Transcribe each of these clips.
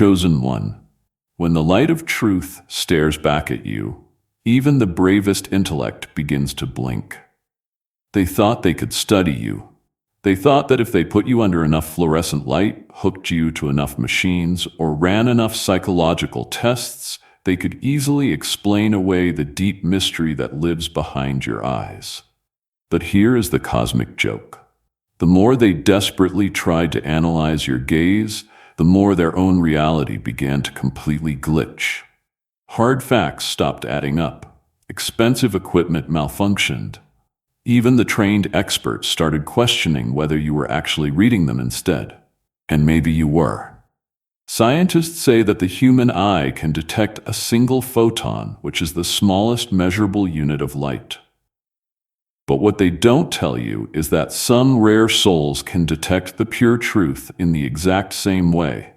chosen one. When the light of truth stares back at you, even the bravest intellect begins to blink. They thought they could study you. They thought that if they put you under enough fluorescent light, hooked you to enough machines, or ran enough psychological tests, they could easily explain away the deep mystery that lives behind your eyes. But here is the cosmic joke. The more they desperately tried to analyze your gaze, the more their own reality began to completely glitch. Hard facts stopped adding up. Expensive equipment malfunctioned. Even the trained experts started questioning whether you were actually reading them instead. And maybe you were. Scientists say that the human eye can detect a single photon, which is the smallest measurable unit of light. But what they don't tell you is that some rare souls can detect the pure truth in the exact same way,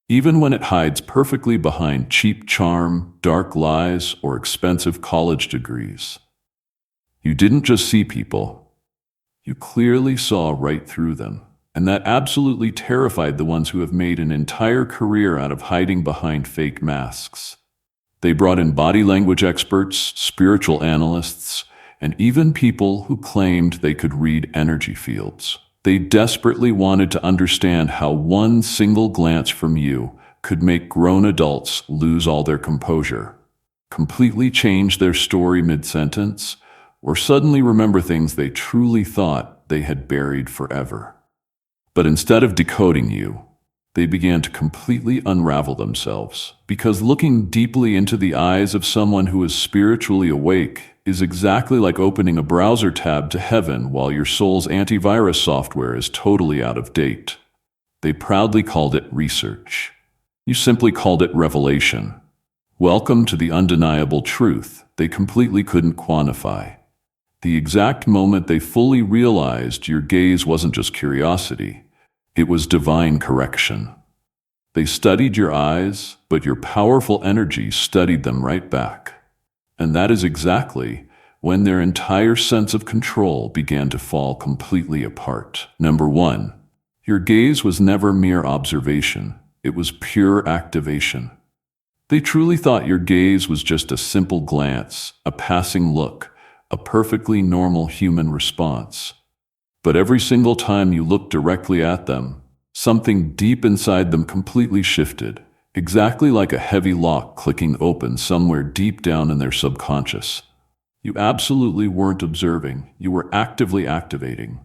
even when it hides perfectly behind cheap charm, dark lies, or expensive college degrees. You didn't just see people, you clearly saw right through them, and that absolutely terrified the ones who have made an entire career out of hiding behind fake masks. They brought in body language experts, spiritual analysts, and even people who claimed they could read energy fields. They desperately wanted to understand how one single glance from you could make grown adults lose all their composure, completely change their story mid-sentence, or suddenly remember things they truly thought they had buried forever. But instead of decoding you, they began to completely unravel themselves, because looking deeply into the eyes of someone who is spiritually awake is exactly like opening a browser tab to heaven while your soul's antivirus software is totally out of date. They proudly called it research. You simply called it revelation. Welcome to the undeniable truth they completely couldn't quantify. The exact moment they fully realized your gaze wasn't just curiosity, it was divine correction. They studied your eyes, but your powerful energy studied them right back. And that is exactly when their entire sense of control began to fall completely apart. Number 1, your gaze was never mere observation, it was pure activation. They truly thought your gaze was just a simple glance, a passing look, a perfectly normal human response. But every single time you looked directly at them, something deep inside them completely shifted, exactly like a heavy lock clicking open somewhere deep down in their subconscious. You absolutely weren't observing, you were actively activating.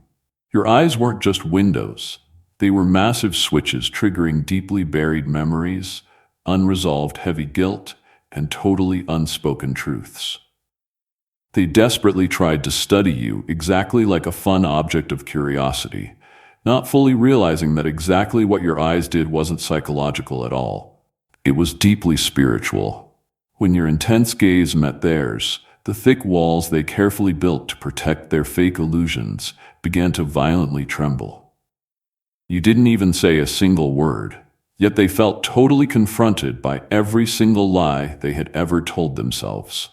Your eyes weren't just windows, they were massive switches triggering deeply buried memories, unresolved heavy guilt, and totally unspoken truths. They desperately tried to study you exactly like a fun object of curiosity, not fully realizing that exactly what your eyes did wasn't psychological at all. It was deeply spiritual. When your intense gaze met theirs, the thick walls they carefully built to protect their fake illusions began to violently tremble. You didn't even say a single word, yet they felt totally confronted by every single lie they had ever told themselves.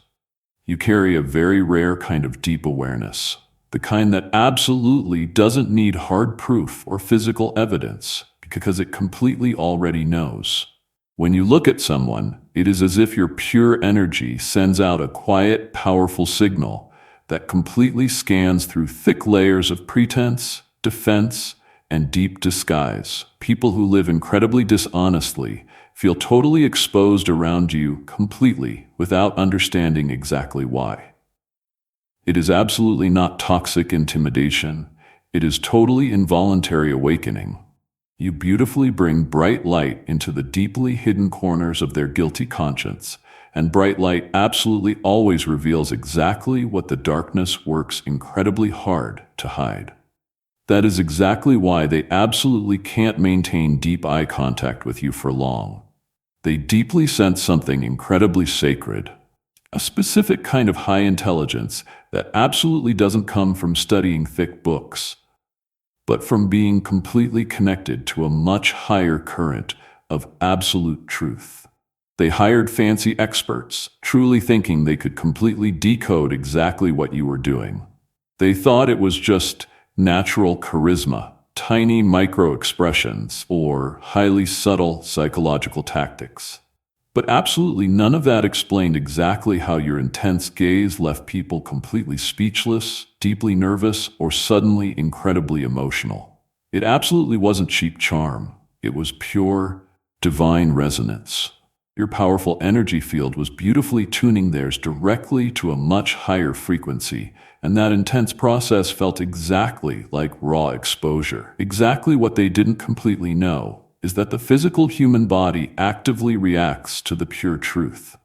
You carry a very rare kind of deep awareness, the kind that absolutely doesn't need hard proof or physical evidence, because it completely already knows. When you look at someone, it is as if your pure energy sends out a quiet, powerful signal that completely scans through thick layers of pretense, defense, and deep disguise. People who live incredibly dishonestly feel totally exposed around you completely without understanding exactly why. It is absolutely not toxic intimidation. It is totally involuntary awakening. You beautifully bring bright light into the deeply hidden corners of their guilty conscience, and bright light absolutely always reveals exactly what the darkness works incredibly hard to hide. That is exactly why they absolutely can't maintain deep eye contact with you for long. They deeply sense something incredibly sacred, a specific kind of high intelligence that absolutely doesn't come from studying thick books, but from being completely connected to a much higher current of absolute truth. They hired fancy experts, truly thinking they could completely decode exactly what you were doing. They thought it was just natural charisma, tiny micro expressions or highly subtle psychological tactics. But absolutely none of that explained exactly how your intense gaze left people completely speechless, deeply nervous, or suddenly incredibly emotional. It absolutely wasn't cheap charm. It was pure, divine resonance. Your powerful energy field was beautifully tuning theirs directly to a much higher frequency, and that intense process felt exactly like raw exposure. Exactly what they didn't completely know is that the physical human body actively reacts to the pure truth.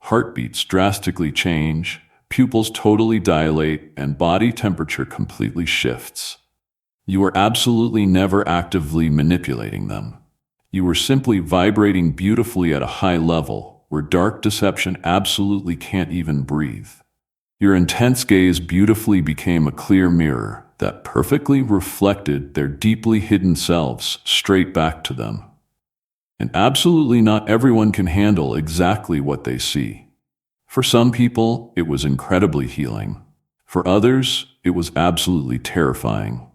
Heartbeats drastically change, pupils totally dilate, and body temperature completely shifts. You are absolutely never actively manipulating them. You were simply vibrating beautifully at a high level, where dark deception absolutely can't even breathe. Your intense gaze beautifully became a clear mirror that perfectly reflected their deeply hidden selves straight back to them. And absolutely not everyone can handle exactly what they see. For some people, it was incredibly healing. For others, it was absolutely terrifying.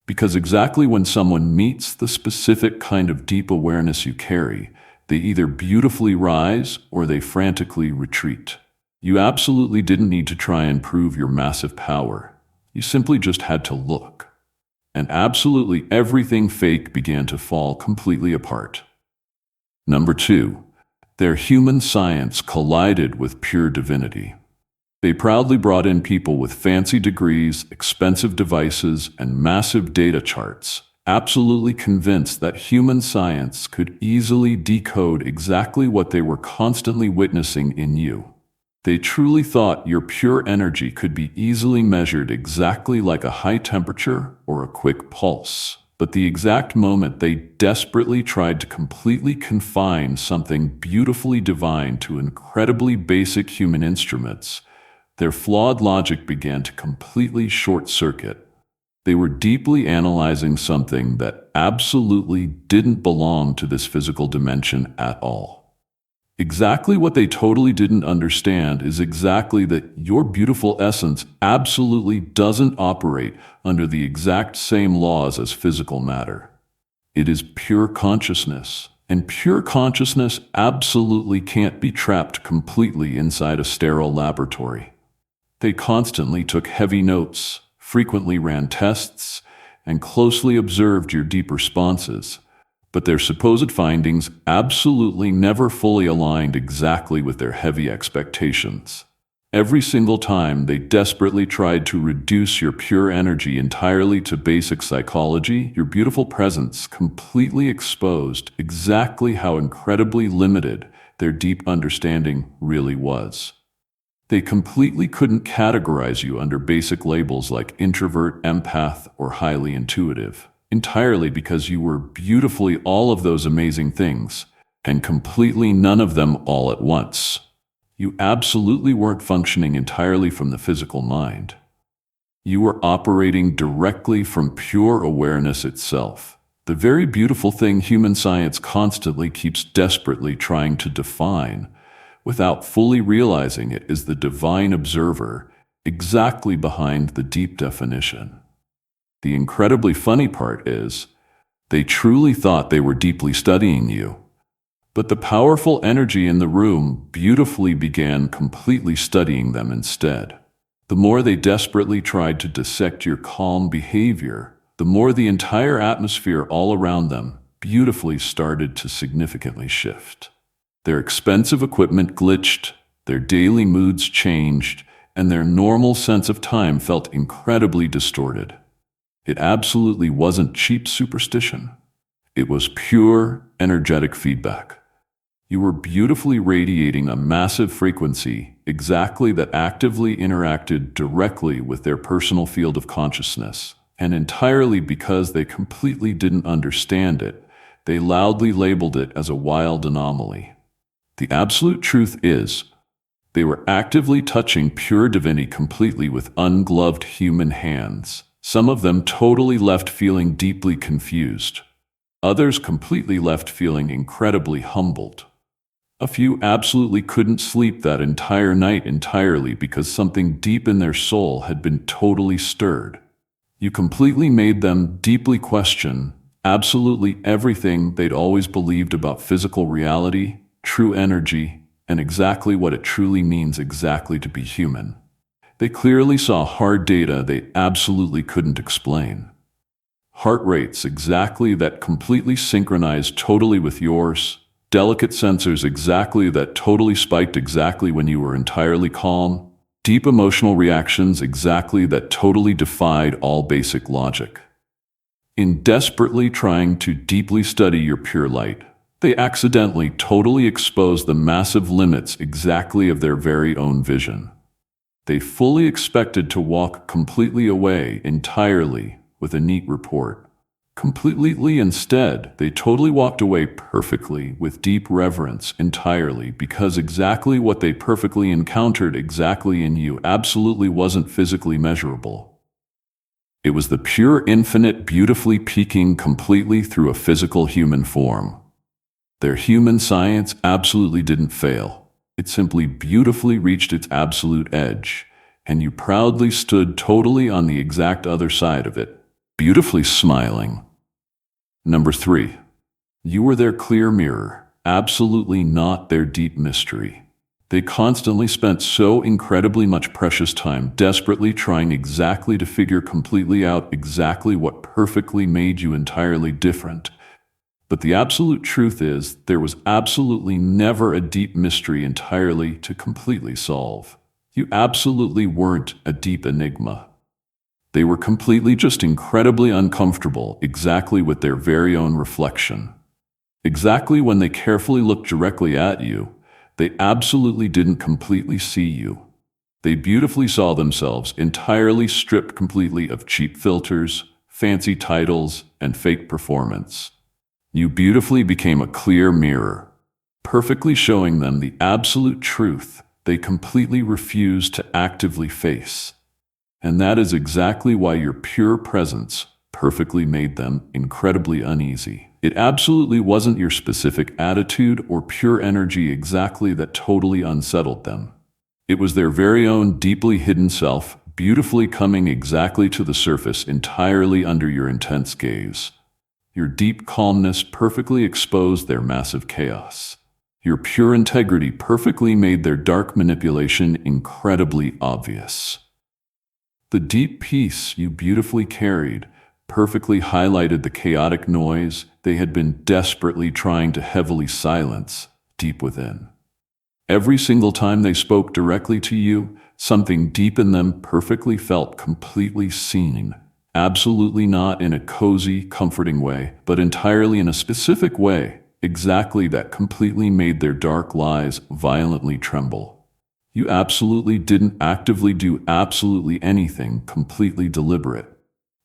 Because exactly when someone meets the specific kind of deep awareness you carry, they either beautifully rise or they frantically retreat. You absolutely didn't need to try and prove your massive power. You simply just had to look. And absolutely everything fake began to fall completely apart. Number 2, their human science collided with pure divinity. They proudly brought in people with fancy degrees, expensive devices, and massive data charts, absolutely convinced that human science could easily decode exactly what they were constantly witnessing in you. They truly thought your pure energy could be easily measured exactly like a high temperature or a quick pulse. But the exact moment they desperately tried to completely confine something beautifully divine to incredibly basic human instruments, their flawed logic began to completely short-circuit. They were deeply analyzing something that absolutely didn't belong to this physical dimension at all. Exactly what they totally didn't understand is exactly that your beautiful essence absolutely doesn't operate under the exact same laws as physical matter. It is pure consciousness, and pure consciousness absolutely can't be trapped completely inside a sterile laboratory. They constantly took heavy notes, frequently ran tests, and closely observed your deep responses, but their supposed findings absolutely never fully aligned exactly with their heavy expectations. Every single time they desperately tried to reduce your pure energy entirely to basic psychology, your beautiful presence completely exposed exactly how incredibly limited their deep understanding really was. They completely couldn't categorize you under basic labels like introvert, empath, or highly intuitive, entirely because you were beautifully all of those amazing things, and completely none of them all at once. You absolutely weren't functioning entirely from the physical mind. You were operating directly from pure awareness itself, the very beautiful thing human science constantly keeps desperately trying to define, without fully realizing it is the divine observer exactly behind the deep definition. The incredibly funny part is, they truly thought they were deeply studying you, but the powerful energy in the room beautifully began completely studying them instead. The more they desperately tried to dissect your calm behavior, the more the entire atmosphere all around them beautifully started to significantly shift. Their expensive equipment glitched, their daily moods changed, and their normal sense of time felt incredibly distorted. It absolutely wasn't cheap superstition. It was pure, energetic feedback. You were beautifully radiating a massive frequency, exactly that actively interacted directly with their personal field of consciousness. And entirely because they completely didn't understand it, they loudly labeled it as a wild anomaly. The absolute truth is, they were actively touching pure divinity completely with ungloved human hands. Some of them totally left feeling deeply confused. Others completely left feeling incredibly humbled. A few absolutely couldn't sleep that entire night entirely because something deep in their soul had been totally stirred. You completely made them deeply question absolutely everything they'd always believed about physical reality, true energy, and exactly what it truly means exactly to be human. They clearly saw hard data they absolutely couldn't explain. Heart rates exactly that completely synchronized totally with yours, delicate sensors exactly that totally spiked exactly when you were entirely calm, deep emotional reactions exactly that totally defied all basic logic. In desperately trying to deeply study your pure light, they accidentally totally exposed the massive limits exactly of their very own vision. They fully expected to walk completely away entirely with a neat report. Completely instead, they totally walked away perfectly with deep reverence entirely because exactly what they perfectly encountered exactly in you absolutely wasn't physically measurable. It was the pure infinite beautifully peeking completely through a physical human form. Their human science absolutely didn't fail. It simply beautifully reached its absolute edge, and you proudly stood totally on the exact other side of it, beautifully smiling. Number 3. You were their clear mirror, absolutely not their deep mystery. They constantly spent so incredibly much precious time desperately trying exactly to figure completely out exactly what perfectly made you entirely different. But the absolute truth is, there was absolutely never a deep mystery entirely to completely solve. You absolutely weren't a deep enigma. They were completely just incredibly uncomfortable exactly with their very own reflection. Exactly when they carefully looked directly at you, they absolutely didn't completely see you. They beautifully saw themselves entirely stripped completely of cheap filters, fancy titles, and fake performance. You beautifully became a clear mirror, perfectly showing them the absolute truth they completely refused to actively face. And that is exactly why your pure presence perfectly made them incredibly uneasy. It absolutely wasn't your specific attitude or pure energy exactly that totally unsettled them. It was their very own deeply hidden self, beautifully coming exactly to the surface entirely under your intense gaze. Your deep calmness perfectly exposed their massive chaos. Your pure integrity perfectly made their dark manipulation incredibly obvious. The deep peace you beautifully carried perfectly highlighted the chaotic noise they had been desperately trying to heavily silence deep within. Every single time they spoke directly to you, something deep in them perfectly felt completely seen. Absolutely not in a cozy, comforting way, but entirely in a specific way, exactly that completely made their dark lies violently tremble. You absolutely didn't actively do absolutely anything completely deliberate.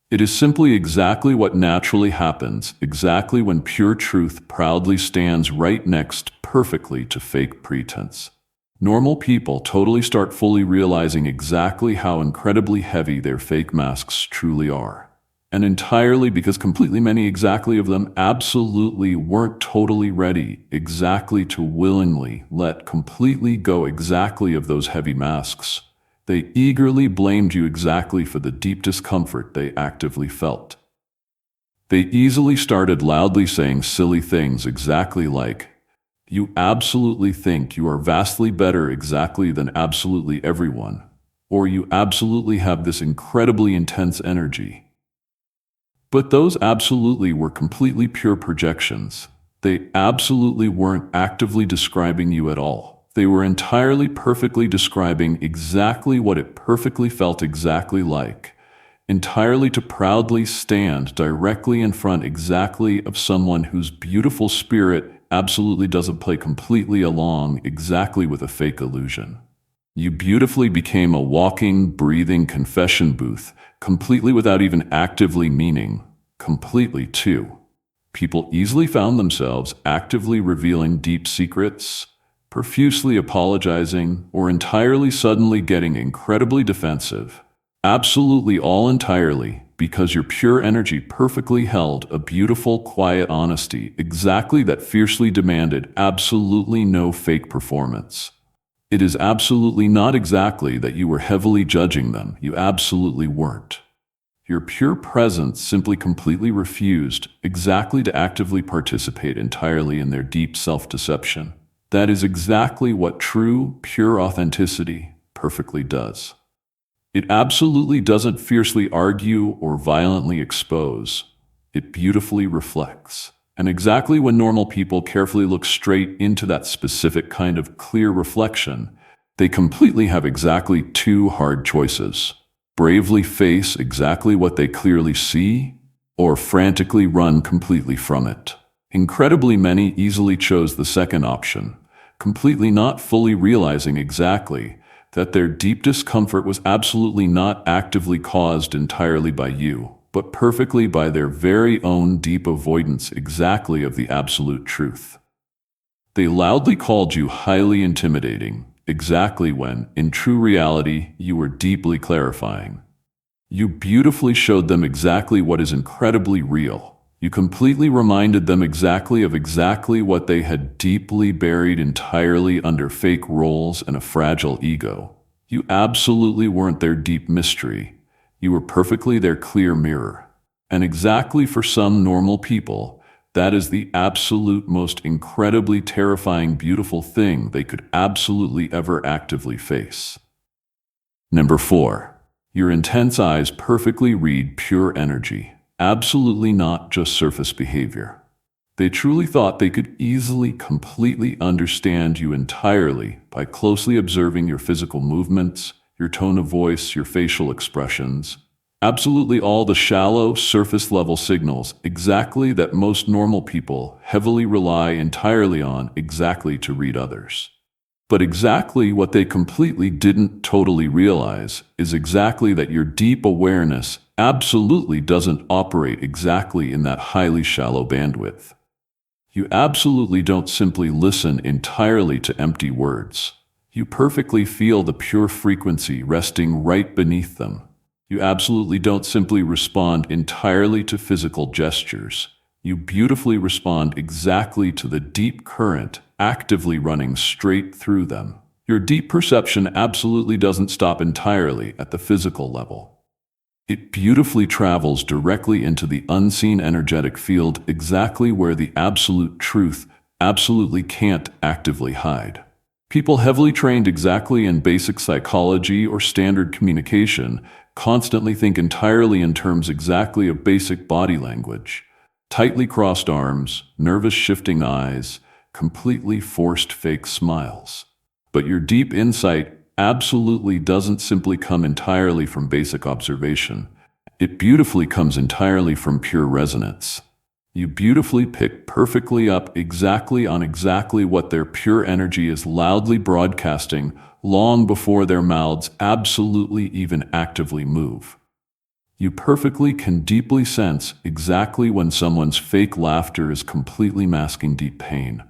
It is simply exactly what naturally happens, exactly when pure truth proudly stands right next perfectly to fake pretense. Normal people totally start fully realizing exactly how incredibly heavy their fake masks truly are. And entirely because completely many exactly of them absolutely weren't totally ready exactly to willingly let completely go exactly of those heavy masks. They eagerly blamed you exactly for the deep discomfort they actively felt. They easily started loudly saying silly things exactly like, "You absolutely think you are vastly better exactly than absolutely everyone," or "You absolutely have this incredibly intense energy." But those absolutely were completely pure projections. They absolutely weren't actively describing you at all. They were entirely perfectly describing exactly what it perfectly felt exactly like, entirely to proudly stand directly in front exactly of someone whose beautiful spirit absolutely doesn't play completely along exactly with a fake illusion. You beautifully became a walking, breathing confession booth, completely without even actively meaning, completely too. People easily found themselves actively revealing deep secrets, profusely apologizing, or entirely suddenly getting incredibly defensive. Absolutely all entirely, because your pure energy perfectly held a beautiful, quiet honesty exactly that fiercely demanded absolutely no fake performance. It is absolutely not exactly that you were heavily judging them. You absolutely weren't. Your pure presence simply completely refused exactly to actively participate entirely in their deep self-deception. That is exactly what true, pure authenticity perfectly does. It absolutely doesn't fiercely argue or violently expose. It beautifully reflects. And exactly when normal people carefully look straight into that specific kind of clear reflection, they completely have exactly two hard choices: bravely face exactly what they clearly see, or frantically run completely from it. Incredibly many easily chose the second option, completely not fully realizing exactly that their deep discomfort was absolutely not actively caused entirely by you, but perfectly by their very own deep avoidance exactly of the absolute truth. They loudly called you highly intimidating, exactly when, in true reality, you were deeply clarifying. You beautifully showed them exactly what is incredibly real. You completely reminded them exactly of exactly what they had deeply buried entirely under fake roles and a fragile ego. You absolutely weren't their deep mystery. You were perfectly their clear mirror. And exactly for some normal people, that is the absolute most incredibly terrifying beautiful thing they could absolutely ever actively face. Number 4. Your intense eyes perfectly read pure energy, absolutely not just surface behavior. They truly thought they could easily, completely understand you entirely by closely observing your physical movements, your tone of voice, your facial expressions, absolutely all the shallow, surface-level signals exactly that most normal people heavily rely entirely on exactly to read others. But exactly what they completely didn't totally realize is exactly that your deep awareness absolutely doesn't operate exactly in that highly shallow bandwidth. You absolutely don't simply listen entirely to empty words. You perfectly feel the pure frequency resting right beneath them. You absolutely don't simply respond entirely to physical gestures. You beautifully respond exactly to the deep current actively running straight through them. Your deep perception absolutely doesn't stop entirely at the physical level. It beautifully travels directly into the unseen energetic field exactly where the absolute truth absolutely can't actively hide. People heavily trained exactly in basic psychology or standard communication constantly think entirely in terms exactly of basic body language. Tightly crossed arms, nervous shifting eyes, completely forced fake smiles. But your deep insight absolutely doesn't simply come entirely from basic observation. It beautifully comes entirely from pure resonance. You beautifully pick perfectly up exactly on exactly what their pure energy is loudly broadcasting long before their mouths absolutely even actively move. You perfectly can deeply sense exactly when someone's fake laughter is completely masking deep pain,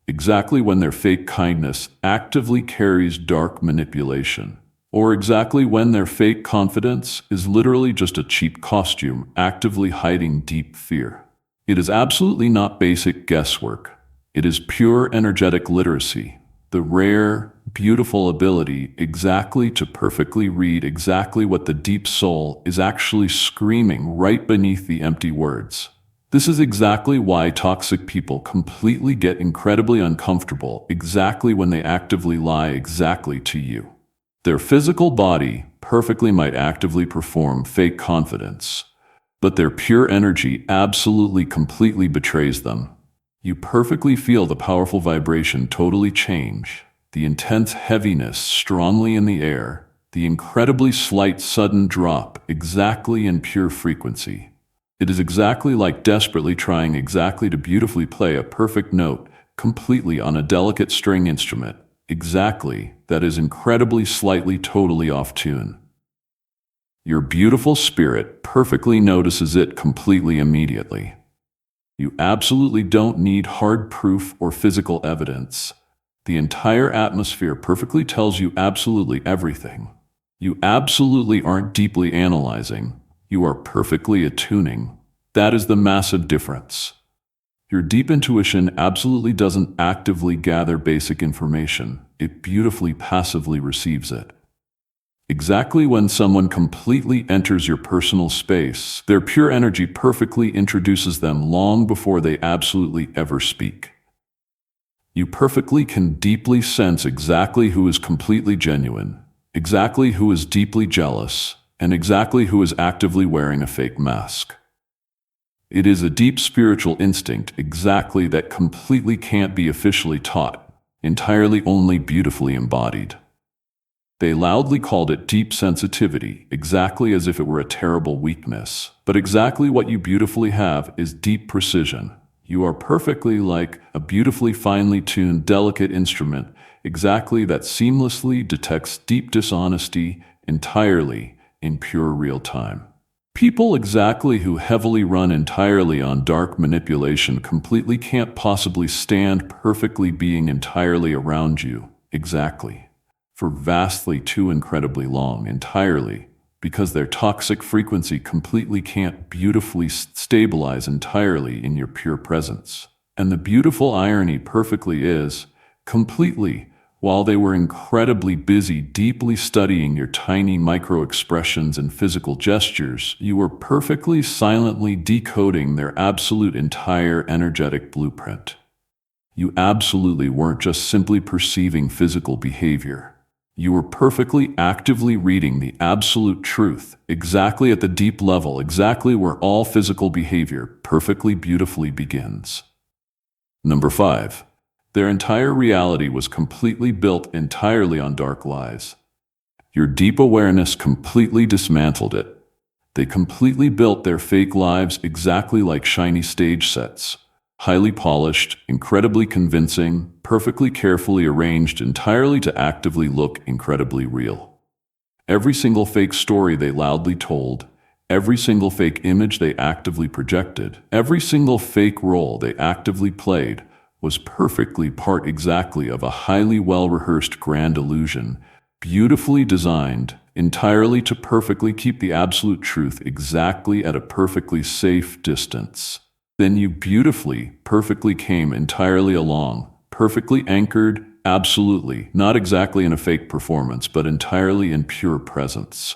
exactly when their fake kindness actively carries dark manipulation, or exactly when their fake confidence is literally just a cheap costume actively hiding deep fear. It is absolutely not basic guesswork. It is pure energetic literacy, the rare, beautiful ability exactly to perfectly read exactly what the deep soul is actually screaming right beneath the empty words. This is exactly why toxic people completely get incredibly uncomfortable exactly when they actively lie exactly to you. Their physical body perfectly might actively perform fake confidence, but their pure energy absolutely completely betrays them. You perfectly feel the powerful vibration totally change, the intense heaviness strongly in the air, the incredibly slight sudden drop exactly in pure frequency. It is exactly like desperately trying exactly to beautifully play a perfect note completely on a delicate string instrument, exactly that is incredibly slightly totally off tune. Your beautiful spirit perfectly notices it completely immediately. You absolutely don't need hard proof or physical evidence. The entire atmosphere perfectly tells you absolutely everything. You absolutely aren't deeply analyzing. You are perfectly attuning. That is the massive difference. Your deep intuition absolutely doesn't actively gather basic information. It beautifully passively receives it. Exactly when someone completely enters your personal space, their pure energy perfectly introduces them long before they absolutely ever speak. You perfectly can deeply sense exactly who is completely genuine, exactly who is deeply jealous, and exactly who is actively wearing a fake mask. It is a deep spiritual instinct exactly that completely can't be officially taught, entirely only beautifully embodied. They loudly called it deep sensitivity, exactly as if it were a terrible weakness. But exactly what you beautifully have is deep precision. You are perfectly like a beautifully finely tuned, delicate instrument, exactly that seamlessly detects deep dishonesty entirely in pure real time. People exactly who heavily run entirely on dark manipulation completely can't possibly stand perfectly being entirely around you, exactly, for vastly too incredibly long entirely, because their toxic frequency completely can't beautifully stabilize entirely in your pure presence. And the beautiful irony perfectly is, completely, while they were incredibly busy deeply studying your tiny micro-expressions and physical gestures, you were perfectly silently decoding their absolute entire energetic blueprint. You absolutely weren't just simply perceiving physical behavior. You were perfectly actively reading the absolute truth, exactly at the deep level, exactly where all physical behavior perfectly beautifully begins. Number 5. Their entire reality was completely built entirely on dark lies. Your deep awareness completely dismantled it. They completely built their fake lives exactly like shiny stage sets. Highly polished, incredibly convincing, perfectly carefully arranged entirely to actively look incredibly real. Every single fake story they loudly told, every single fake image they actively projected, every single fake role they actively played was perfectly part exactly of a highly well-rehearsed grand illusion, beautifully designed entirely to perfectly keep the absolute truth exactly at a perfectly safe distance. Then you beautifully, perfectly came entirely along, perfectly anchored, absolutely, not exactly in a fake performance, but entirely in pure presence.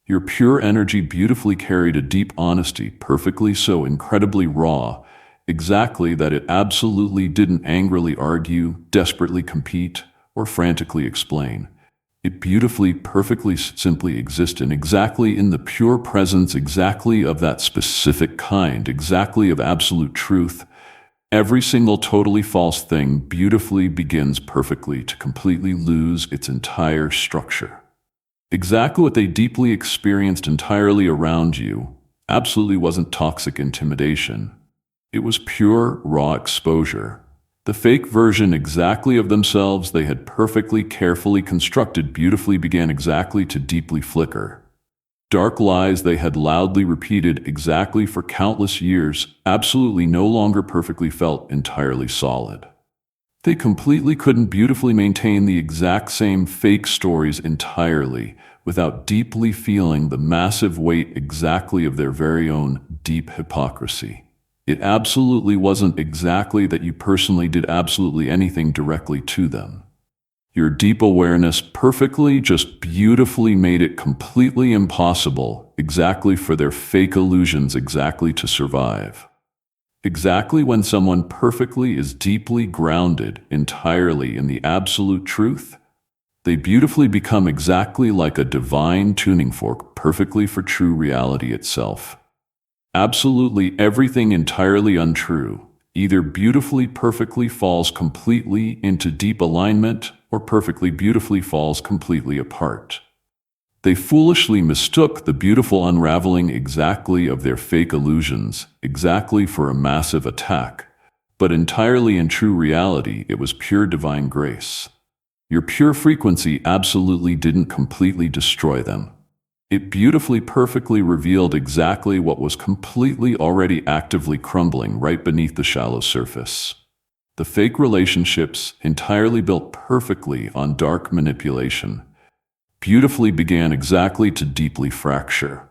Your pure energy beautifully carried a deep honesty, perfectly so incredibly raw, exactly that it absolutely didn't angrily argue, desperately compete, or frantically explain. It beautifully, perfectly simply existed exactly in the pure presence, exactly of that specific kind, exactly of absolute truth. Every single totally false thing beautifully begins perfectly to completely lose its entire structure. Exactly what they deeply experienced entirely around you absolutely wasn't toxic intimidation. It was pure, raw exposure. The fake version exactly of themselves they had perfectly carefully constructed beautifully began exactly to deeply flicker. Dark lies they had loudly repeated exactly for countless years absolutely no longer perfectly felt entirely solid. They completely couldn't beautifully maintain the exact same fake stories entirely without deeply feeling the massive weight exactly of their very own deep hypocrisy. It absolutely wasn't exactly that you personally did absolutely anything directly to them. Your deep awareness perfectly, just beautifully made it completely impossible exactly for their fake illusions exactly to survive. Exactly when someone perfectly is deeply grounded entirely in the absolute truth, they beautifully become exactly like a divine tuning fork perfectly for true reality itself. Absolutely everything entirely untrue, either beautifully perfectly falls completely into deep alignment or perfectly beautifully falls completely apart. They foolishly mistook the beautiful unraveling exactly of their fake illusions exactly for a massive attack, but entirely in true reality it was pure divine grace. Your pure frequency absolutely didn't completely destroy them. It beautifully perfectly revealed exactly what was completely already actively crumbling right beneath the shallow surface. The fake relationships, entirely built perfectly on dark manipulation, beautifully began exactly to deeply fracture.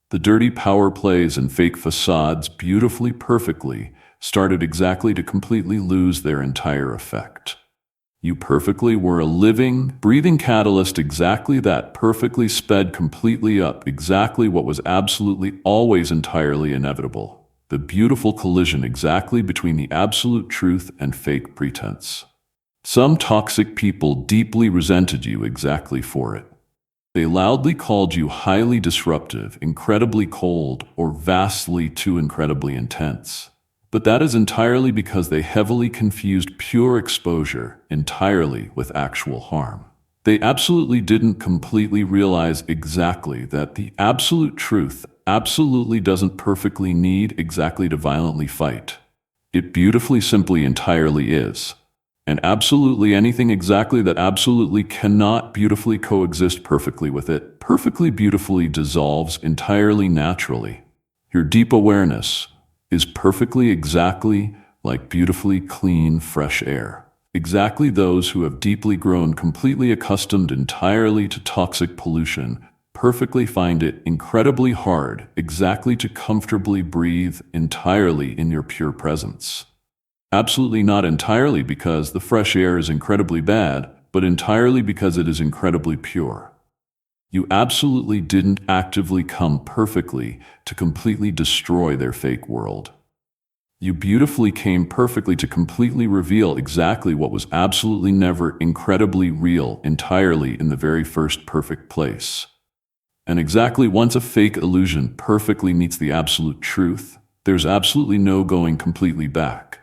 The dirty power plays and fake facades beautifully perfectly started exactly to completely lose their entire effect. You perfectly were a living, breathing catalyst, exactly that, perfectly sped completely up, exactly what was absolutely always entirely inevitable. The beautiful collision exactly between the absolute truth and fake pretense. Some toxic people deeply resented you exactly for it. They loudly called you highly disruptive, incredibly cold, or vastly too incredibly intense. But that is entirely because they heavily confused pure exposure entirely with actual harm. They absolutely didn't completely realize exactly that the absolute truth absolutely doesn't perfectly need exactly to violently fight. It beautifully simply entirely is. And absolutely anything exactly that absolutely cannot beautifully coexist perfectly with it, perfectly beautifully dissolves entirely naturally. Your deep awareness is perfectly exactly like beautifully clean, fresh air. Exactly those who have deeply grown completely accustomed entirely to toxic pollution perfectly find it incredibly hard exactly to comfortably breathe entirely in your pure presence. Absolutely not entirely because the fresh air is incredibly bad, but entirely because it is incredibly pure. You absolutely didn't actively come perfectly to completely destroy their fake world. You beautifully came perfectly to completely reveal exactly what was absolutely never incredibly real entirely in the very first perfect place. And exactly once a fake illusion perfectly meets the absolute truth, there's absolutely no going completely back.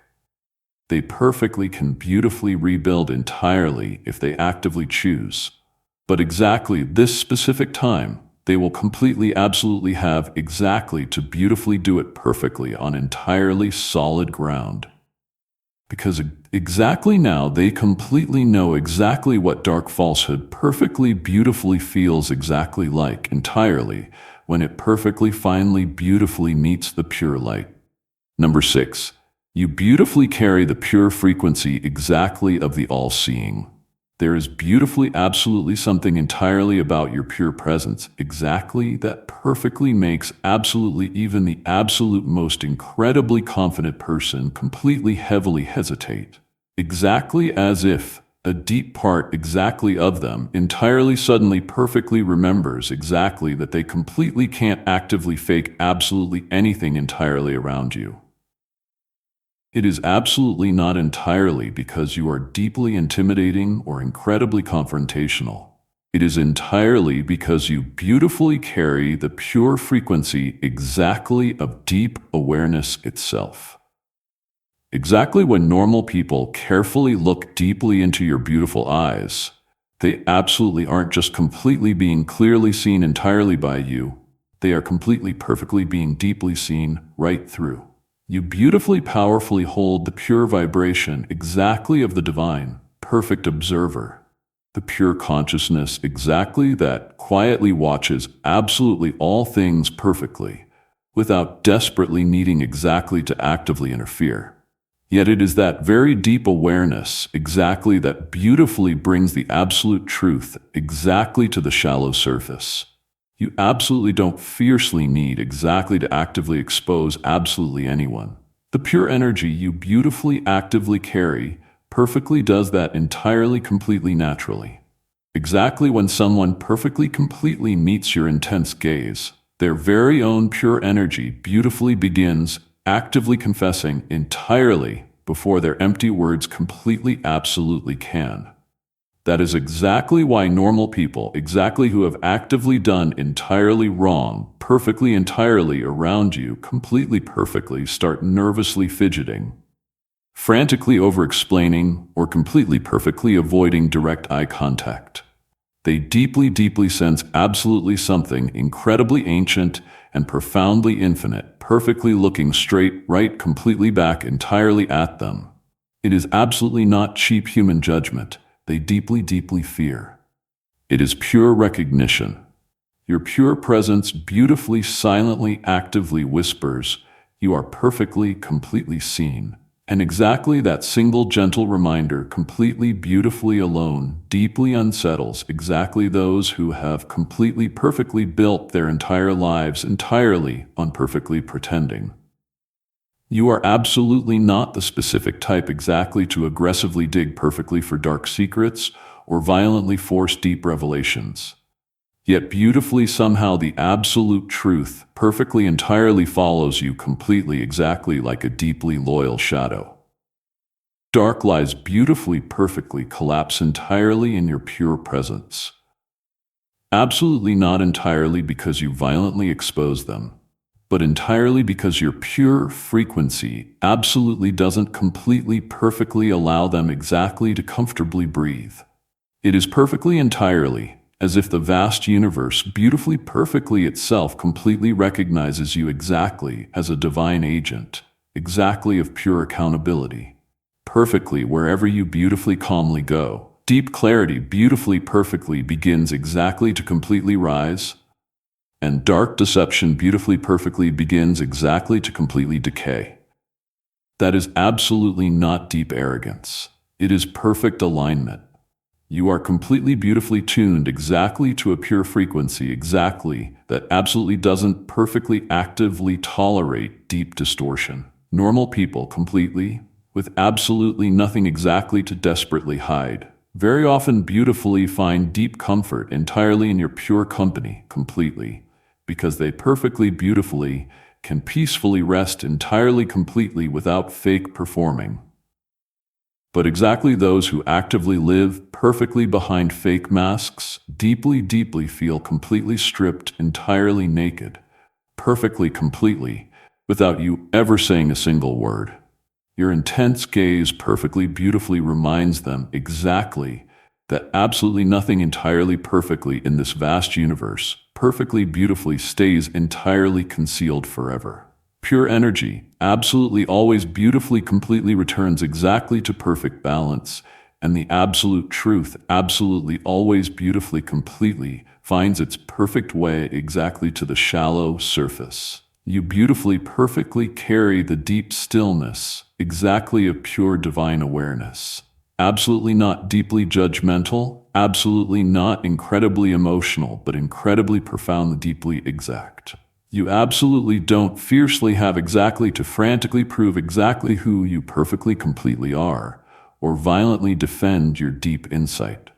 They perfectly can beautifully rebuild entirely if they actively choose. But exactly this specific time, they will completely absolutely have exactly to beautifully do it perfectly on entirely solid ground. Because exactly now they completely know exactly what dark falsehood perfectly beautifully feels exactly like entirely when it perfectly finally beautifully meets the pure light. Number 6. You beautifully carry the pure frequency exactly of the all-seeing. There is beautifully absolutely something entirely about your pure presence, exactly that perfectly makes absolutely even the absolute most incredibly confident person completely heavily hesitate. Exactly as if a deep part exactly of them entirely suddenly perfectly remembers exactly that they completely can't actively fake absolutely anything entirely around you. It is absolutely not entirely because you are deeply intimidating or incredibly confrontational. It is entirely because you beautifully carry the pure frequency exactly of deep awareness itself. Exactly when normal people carefully look deeply into your beautiful eyes, they absolutely aren't just completely being clearly seen entirely by you, they are completely perfectly being deeply seen right through. You beautifully powerfully hold the pure vibration exactly of the divine, perfect observer, the pure consciousness exactly that quietly watches absolutely all things perfectly, without desperately needing exactly to actively interfere. Yet it is that very deep awareness exactly that beautifully brings the absolute truth exactly to the shallow surface. You absolutely don't fiercely need exactly to actively expose absolutely anyone. The pure energy you beautifully actively carry perfectly does that entirely completely naturally. Exactly when someone perfectly completely meets your intense gaze, their very own pure energy beautifully begins actively confessing entirely before their empty words completely absolutely can. That is exactly why normal people, exactly who have actively done entirely wrong, perfectly entirely around you, completely perfectly, start nervously fidgeting, frantically over-explaining, or completely perfectly avoiding direct eye contact. They deeply, deeply sense absolutely something incredibly ancient and profoundly infinite, perfectly looking straight, right, completely back entirely at them. It is absolutely not cheap human judgment. They deeply, deeply fear. It is pure recognition. Your pure presence beautifully, silently, actively whispers, "You are perfectly, completely seen." And exactly that single gentle reminder completely, beautifully alone, deeply unsettles exactly those who have completely, perfectly built their entire lives entirely on perfectly pretending. You are absolutely not the specific type exactly to aggressively dig perfectly for dark secrets or violently force deep revelations. Yet beautifully somehow the absolute truth perfectly entirely follows you completely exactly like a deeply loyal shadow. Dark lies beautifully perfectly collapse entirely in your pure presence. Absolutely not entirely because you violently expose them, but entirely because your pure frequency absolutely doesn't completely perfectly allow them exactly to comfortably breathe. It is perfectly entirely, as if the vast universe beautifully perfectly itself completely recognizes you exactly as a divine agent, exactly of pure accountability. Perfectly wherever you beautifully calmly go. Deep clarity beautifully perfectly begins exactly to completely rise, and dark deception beautifully perfectly begins exactly to completely decay. That is absolutely not deep arrogance. It is perfect alignment. You are completely beautifully tuned exactly to a pure frequency exactly that absolutely doesn't perfectly actively tolerate deep distortion. Normal people completely, with absolutely nothing exactly to desperately hide, very often beautifully find deep comfort entirely in your pure company completely, because they perfectly beautifully can peacefully rest entirely completely without fake performing. But exactly those who actively live perfectly behind fake masks deeply, deeply feel completely stripped, entirely naked, perfectly completely, without you ever saying a single word. Your intense gaze perfectly beautifully reminds them exactly that absolutely nothing entirely perfectly in this vast universe perfectly beautifully stays entirely concealed forever. Pure energy absolutely always beautifully completely returns exactly to perfect balance, and the absolute truth absolutely always beautifully completely finds its perfect way exactly to the shallow surface. You beautifully perfectly carry the deep stillness, exactly of pure divine awareness. Absolutely not deeply judgmental, absolutely not incredibly emotional, but incredibly profoundly deeply exact. You absolutely don't fiercely have exactly to frantically prove exactly who you perfectly completely are, or violently defend your deep insight.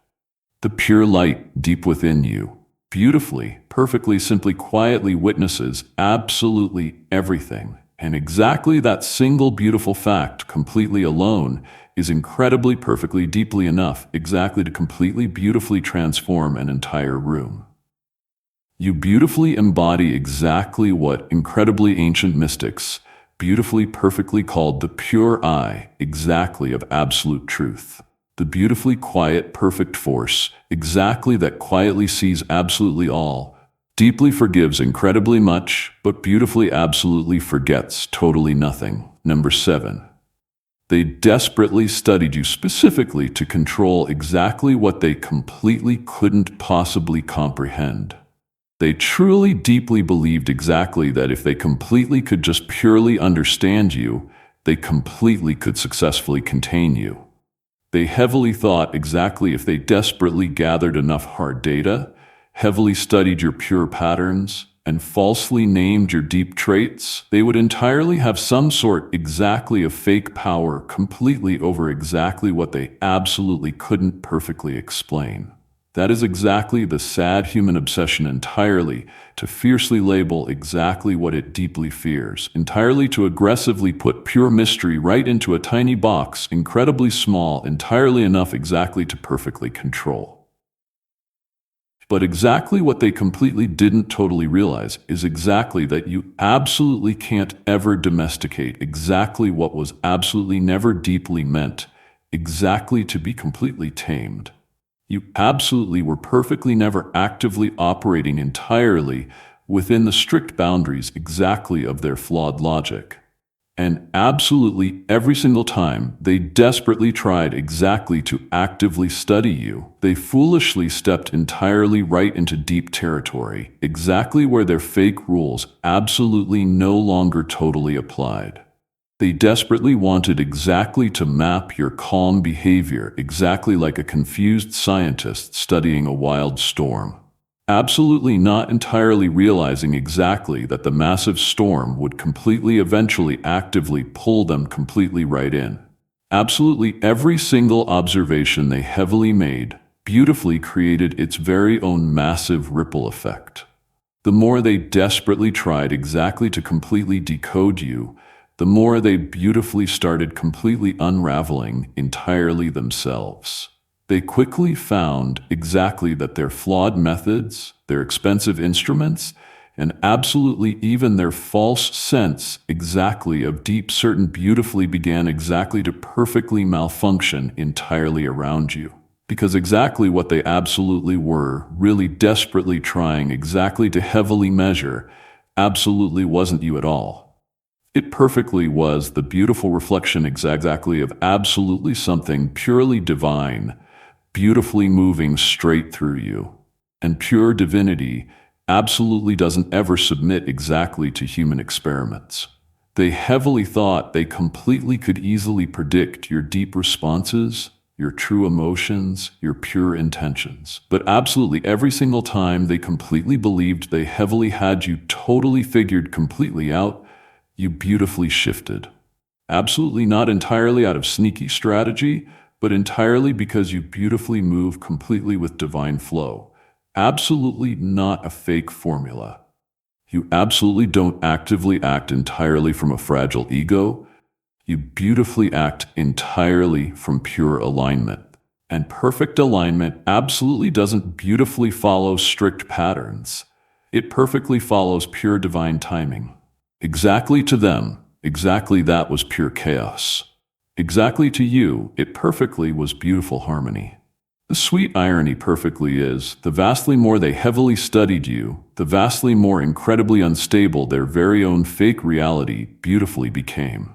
The pure light deep within you, beautifully, perfectly, simply, quietly witnesses absolutely everything. And exactly that single beautiful fact, completely alone, is incredibly, perfectly, deeply enough exactly to completely, beautifully transform an entire room. You beautifully embody exactly what incredibly ancient mystics beautifully, perfectly called the pure eye, exactly of absolute truth. The beautifully quiet, perfect force, exactly that quietly sees absolutely all, deeply forgives incredibly much, but beautifully absolutely forgets totally nothing. Number 7. They desperately studied you specifically to control exactly what they completely couldn't possibly comprehend. They truly deeply believed exactly that if they completely could just purely understand you, they completely could successfully contain you. They heavily thought exactly if they desperately gathered enough hard data, heavily studied your pure patterns, and falsely named your deep traits, they would entirely have some sort exactly of fake power completely over exactly what they absolutely couldn't perfectly explain. That is exactly the sad human obsession entirely, to fiercely label exactly what it deeply fears, entirely to aggressively put pure mystery right into a tiny box, incredibly small, entirely enough exactly to perfectly control. But exactly what they completely didn't totally realize is exactly that you absolutely can't ever domesticate exactly what was absolutely never deeply meant, exactly to be completely tamed. You absolutely were perfectly never actively operating entirely within the strict boundaries exactly of their flawed logic. And absolutely every single time they desperately tried exactly to actively study you, they foolishly stepped entirely right into deep territory, exactly where their fake rules absolutely no longer totally applied. They desperately wanted exactly to map your calm behavior, exactly like a confused scientist studying a wild storm. absolutely not entirely realizing exactly that the massive storm would completely eventually actively pull them completely right in. Absolutely every single observation they heavily made beautifully created its very own massive ripple effect. The more they desperately tried exactly to completely decode you, the more they beautifully started completely unraveling entirely themselves. They quickly found exactly that their flawed methods, their expensive instruments, and absolutely even their false sense exactly of deep certain beautifully began exactly to perfectly malfunction entirely around you. Because exactly what they absolutely were, really desperately trying exactly to heavily measure, absolutely wasn't you at all. It perfectly was the beautiful reflection exactly of absolutely something purely divine, beautifully moving straight through you. And pure divinity absolutely doesn't ever submit exactly to human experiments. They heavily thought they completely could easily predict your deep responses, your true emotions, your pure intentions. But absolutely every single time they completely believed they heavily had you totally figured completely out, you beautifully shifted. Absolutely not entirely out of sneaky strategy, but entirely because you beautifully move completely with divine flow. Absolutely not a fake formula. You absolutely don't actively act entirely from a fragile ego. You beautifully act entirely from pure alignment. And perfect alignment absolutely doesn't beautifully follow strict patterns. It perfectly follows pure divine timing. Exactly to them, exactly that was pure chaos. Exactly to you, it perfectly was beautiful harmony. The sweet irony perfectly is, the vastly more they heavily studied you, the vastly more incredibly unstable their very own fake reality beautifully became.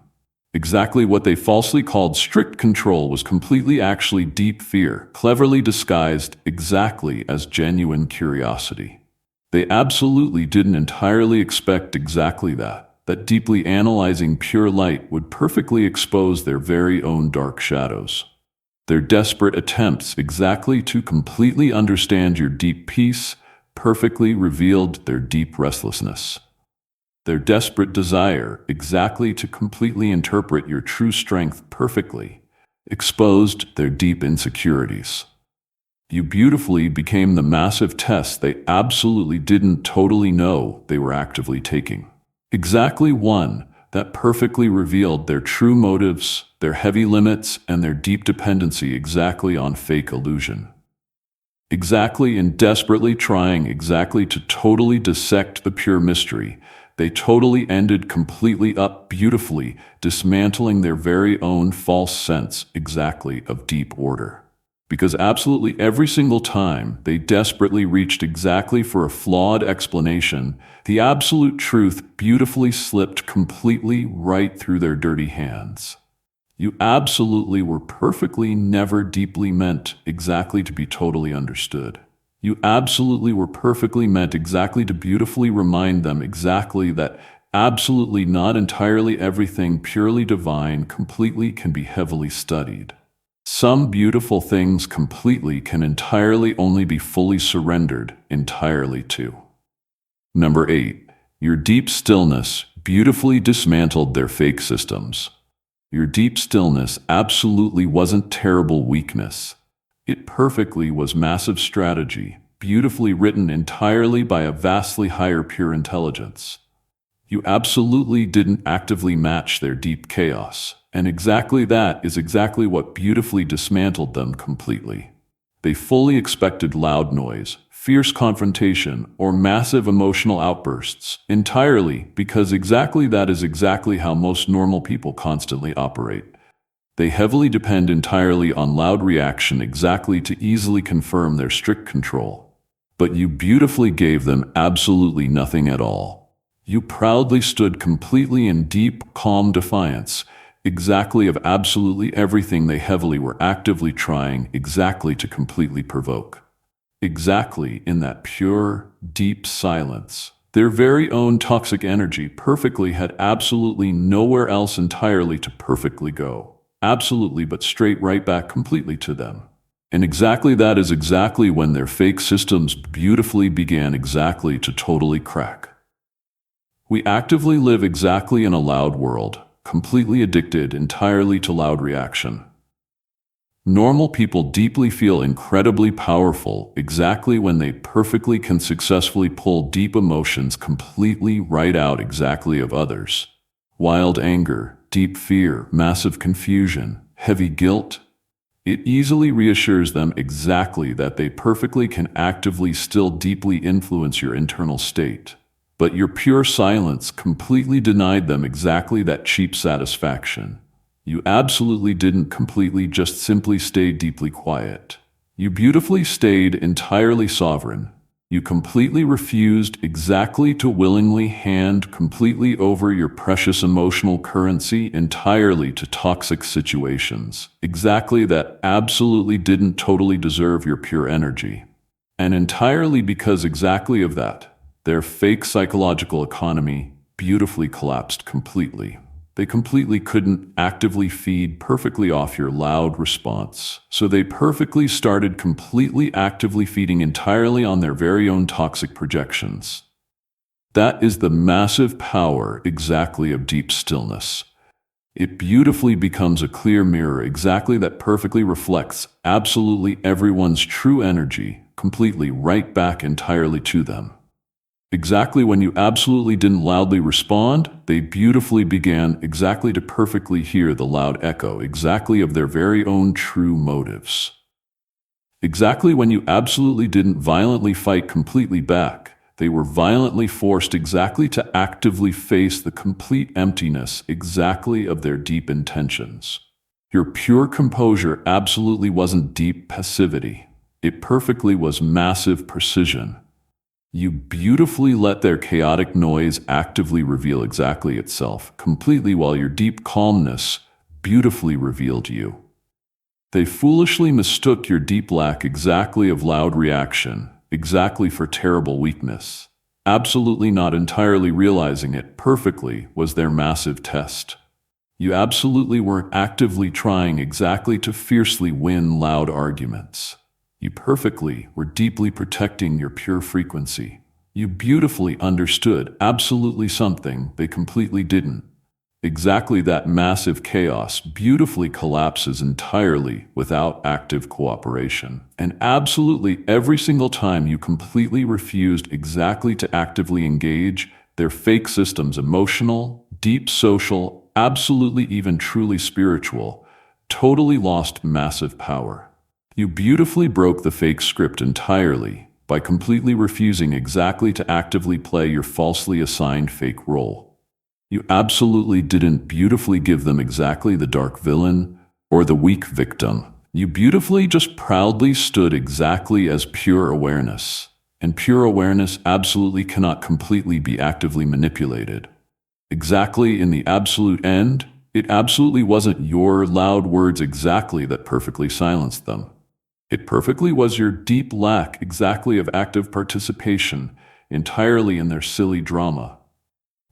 Exactly what they falsely called strict control was completely actually deep fear, cleverly disguised exactly as genuine curiosity. They absolutely didn't entirely expect exactly that deeply analyzing pure light would perfectly expose their very own dark shadows. Their desperate attempts exactly to completely understand your deep peace perfectly revealed their deep restlessness. Their desperate desire exactly to completely interpret your true strength perfectly exposed their deep insecurities. You beautifully became the massive test they absolutely didn't totally know they were actively taking. Exactly one that perfectly revealed their true motives, their heavy limits, and their deep dependency exactly on fake illusion. Exactly in desperately trying exactly to totally dissect the pure mystery, they totally ended completely up beautifully, dismantling their very own false sense exactly of deep order. Because absolutely every single time they desperately reached exactly for a flawed explanation, the absolute truth beautifully slipped completely right through their dirty hands. You absolutely were perfectly never deeply meant exactly to be totally understood. You absolutely were perfectly meant exactly to beautifully remind them exactly that absolutely not entirely everything purely divine completely can be heavily studied. Some beautiful things completely can entirely only be fully surrendered entirely to. Number 8. Your deep stillness beautifully dismantled their fake systems. Your deep stillness absolutely wasn't terrible weakness. It perfectly was massive strategy, beautifully written entirely by a vastly higher pure intelligence. You absolutely didn't actively match their deep chaos, and exactly that is exactly what beautifully dismantled them completely. They fully expected loud noise, fierce confrontation, or massive emotional outbursts, entirely because exactly that is exactly how most normal people constantly operate. They heavily depend entirely on loud reaction exactly to easily confirm their strict control. But you beautifully gave them absolutely nothing at all. You proudly stood completely in deep, calm defiance, exactly of absolutely everything they heavily were actively trying exactly to completely provoke. Exactly in that pure, deep silence. Their very own toxic energy perfectly had absolutely nowhere else entirely to perfectly go. Absolutely, but straight right back completely to them. And exactly that is exactly when their fake systems beautifully began exactly to totally crack. We actively live exactly in a loud world, completely addicted entirely to loud reaction. Normal people deeply feel incredibly powerful exactly when they perfectly can successfully pull deep emotions completely right out exactly of others. Wild anger, deep fear, massive confusion, heavy guilt. It easily reassures them exactly that they perfectly can actively still deeply influence your internal state. But your pure silence completely denied them exactly that cheap satisfaction. You absolutely didn't completely just simply stay deeply quiet. You beautifully stayed entirely sovereign. You completely refused exactly to willingly hand completely over your precious emotional currency entirely to toxic situations. Exactly that absolutely didn't totally deserve your pure energy. And entirely because exactly of that, their fake psychological economy beautifully collapsed completely. They completely couldn't actively feed perfectly off your loud response. So they perfectly started completely actively feeding entirely on their very own toxic projections. That is the massive power exactly of deep stillness. It beautifully becomes a clear mirror exactly that perfectly reflects absolutely everyone's true energy completely right back entirely to them. Exactly when you absolutely didn't loudly respond, they beautifully began exactly to perfectly hear the loud echo exactly of their very own true motives. Exactly when you absolutely didn't violently fight completely back, they were violently forced exactly to actively face the complete emptiness exactly of their deep intentions. Your pure composure absolutely wasn't deep passivity. It perfectly was massive precision. You beautifully let their chaotic noise actively reveal exactly itself, completely while your deep calmness beautifully revealed you. They foolishly mistook your deep lack exactly of loud reaction, exactly for terrible weakness. Absolutely not entirely realizing it perfectly was their massive test. You absolutely weren't actively trying exactly to fiercely win loud arguments. You perfectly were deeply protecting your pure frequency. You beautifully understood absolutely something they completely didn't. Exactly that massive chaos beautifully collapses entirely without active cooperation. And absolutely every single time you completely refused exactly to actively engage, their fake systems, emotional, deep social, absolutely even truly spiritual, totally lost massive power. You beautifully broke the fake script entirely by completely refusing exactly to actively play your falsely assigned fake role. You absolutely didn't beautifully give them exactly the dark villain or the weak victim. You beautifully just proudly stood exactly as pure awareness. And pure awareness absolutely cannot completely be actively manipulated. Exactly in the absolute end, it absolutely wasn't your loud words exactly that perfectly silenced them. It perfectly was your deep lack exactly of active participation entirely in their silly drama.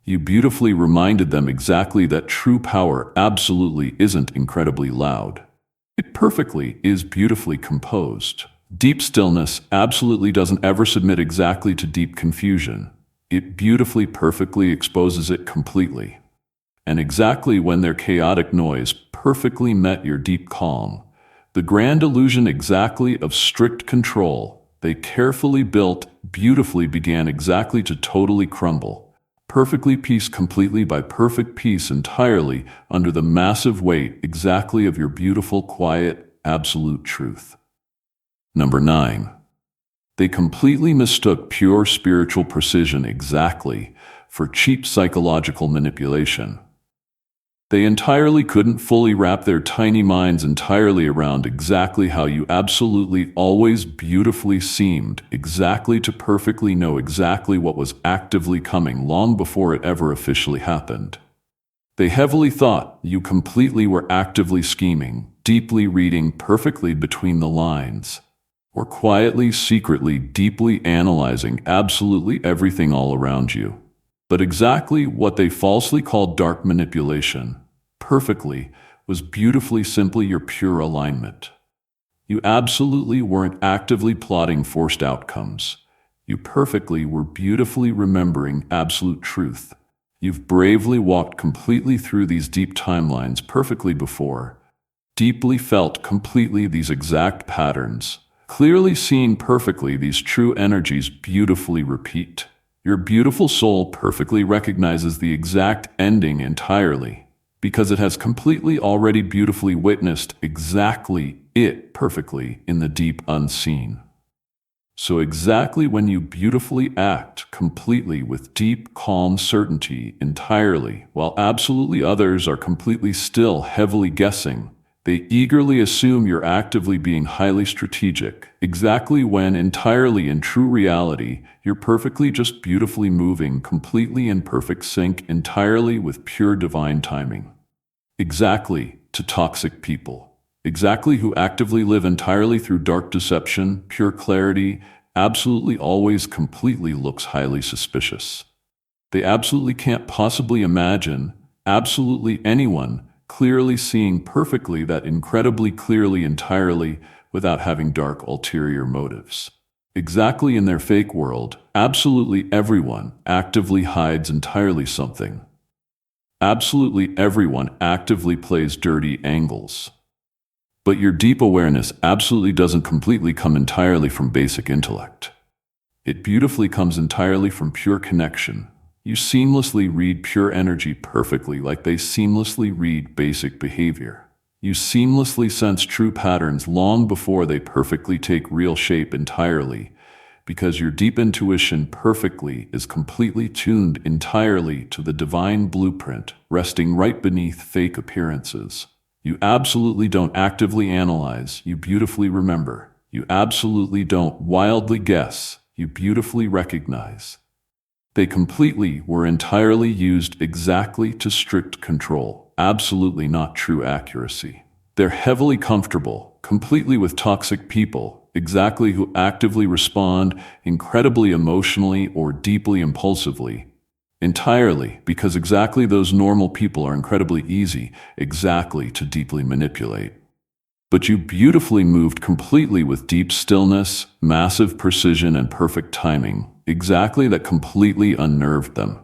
You beautifully reminded them exactly that true power absolutely isn't incredibly loud. It perfectly is beautifully composed. Deep stillness absolutely doesn't ever submit exactly to deep confusion. It beautifully perfectly exposes it completely. And exactly when their chaotic noise perfectly met your deep calm, the grand illusion exactly of strict control they carefully built beautifully began exactly to totally crumble, perfectly piece completely by perfect piece entirely under the massive weight exactly of your beautiful, quiet, absolute truth. Number 9. They completely mistook pure spiritual precision exactly for cheap psychological manipulation. They entirely couldn't fully wrap their tiny minds entirely around exactly how you absolutely always beautifully seemed exactly to perfectly know exactly what was actively coming long before it ever officially happened. They heavily thought you completely were actively scheming, deeply reading perfectly between the lines, or quietly, secretly, deeply analyzing absolutely everything all around you. But exactly what they falsely called dark manipulation, perfectly, was beautifully simply your pure alignment. You absolutely weren't actively plotting forced outcomes. You perfectly were beautifully remembering absolute truth. You've bravely walked completely through these deep timelines perfectly before, deeply felt completely these exact patterns, clearly seeing perfectly these true energies beautifully repeat. Your beautiful soul perfectly recognizes the exact ending entirely, because it has completely already beautifully witnessed exactly it perfectly in the deep unseen. So exactly when you beautifully act completely with deep, calm certainty entirely, while absolutely others are completely still heavily guessing, they eagerly assume you're actively being highly strategic, exactly when entirely in true reality, you're perfectly just beautifully moving completely in perfect sync entirely with pure divine timing. Exactly to toxic people. Exactly who actively live entirely through dark deception, pure clarity, absolutely always completely looks highly suspicious. They absolutely can't possibly imagine, absolutely anyone, clearly seeing perfectly that incredibly clearly entirely without having dark ulterior motives. Exactly in their fake world, absolutely everyone actively hides entirely something. Absolutely everyone actively plays dirty angles. But your deep awareness absolutely doesn't completely come entirely from basic intellect. It beautifully comes entirely from pure connection. You seamlessly read pure energy perfectly like they seamlessly read basic behavior. You seamlessly sense true patterns long before they perfectly take real shape entirely, because your deep intuition perfectly is completely tuned entirely to the divine blueprint resting right beneath fake appearances. You absolutely don't actively analyze, you beautifully remember. You absolutely don't wildly guess, you beautifully recognize. They completely were entirely used exactly to strict control, absolutely not true accuracy. They're heavily comfortable, completely with toxic people, exactly who actively respond incredibly emotionally or deeply impulsively. Entirely, because exactly those normal people are incredibly easy, exactly to deeply manipulate. But you beautifully moved completely with deep stillness, massive precision, and perfect timing, exactly that completely unnerved them.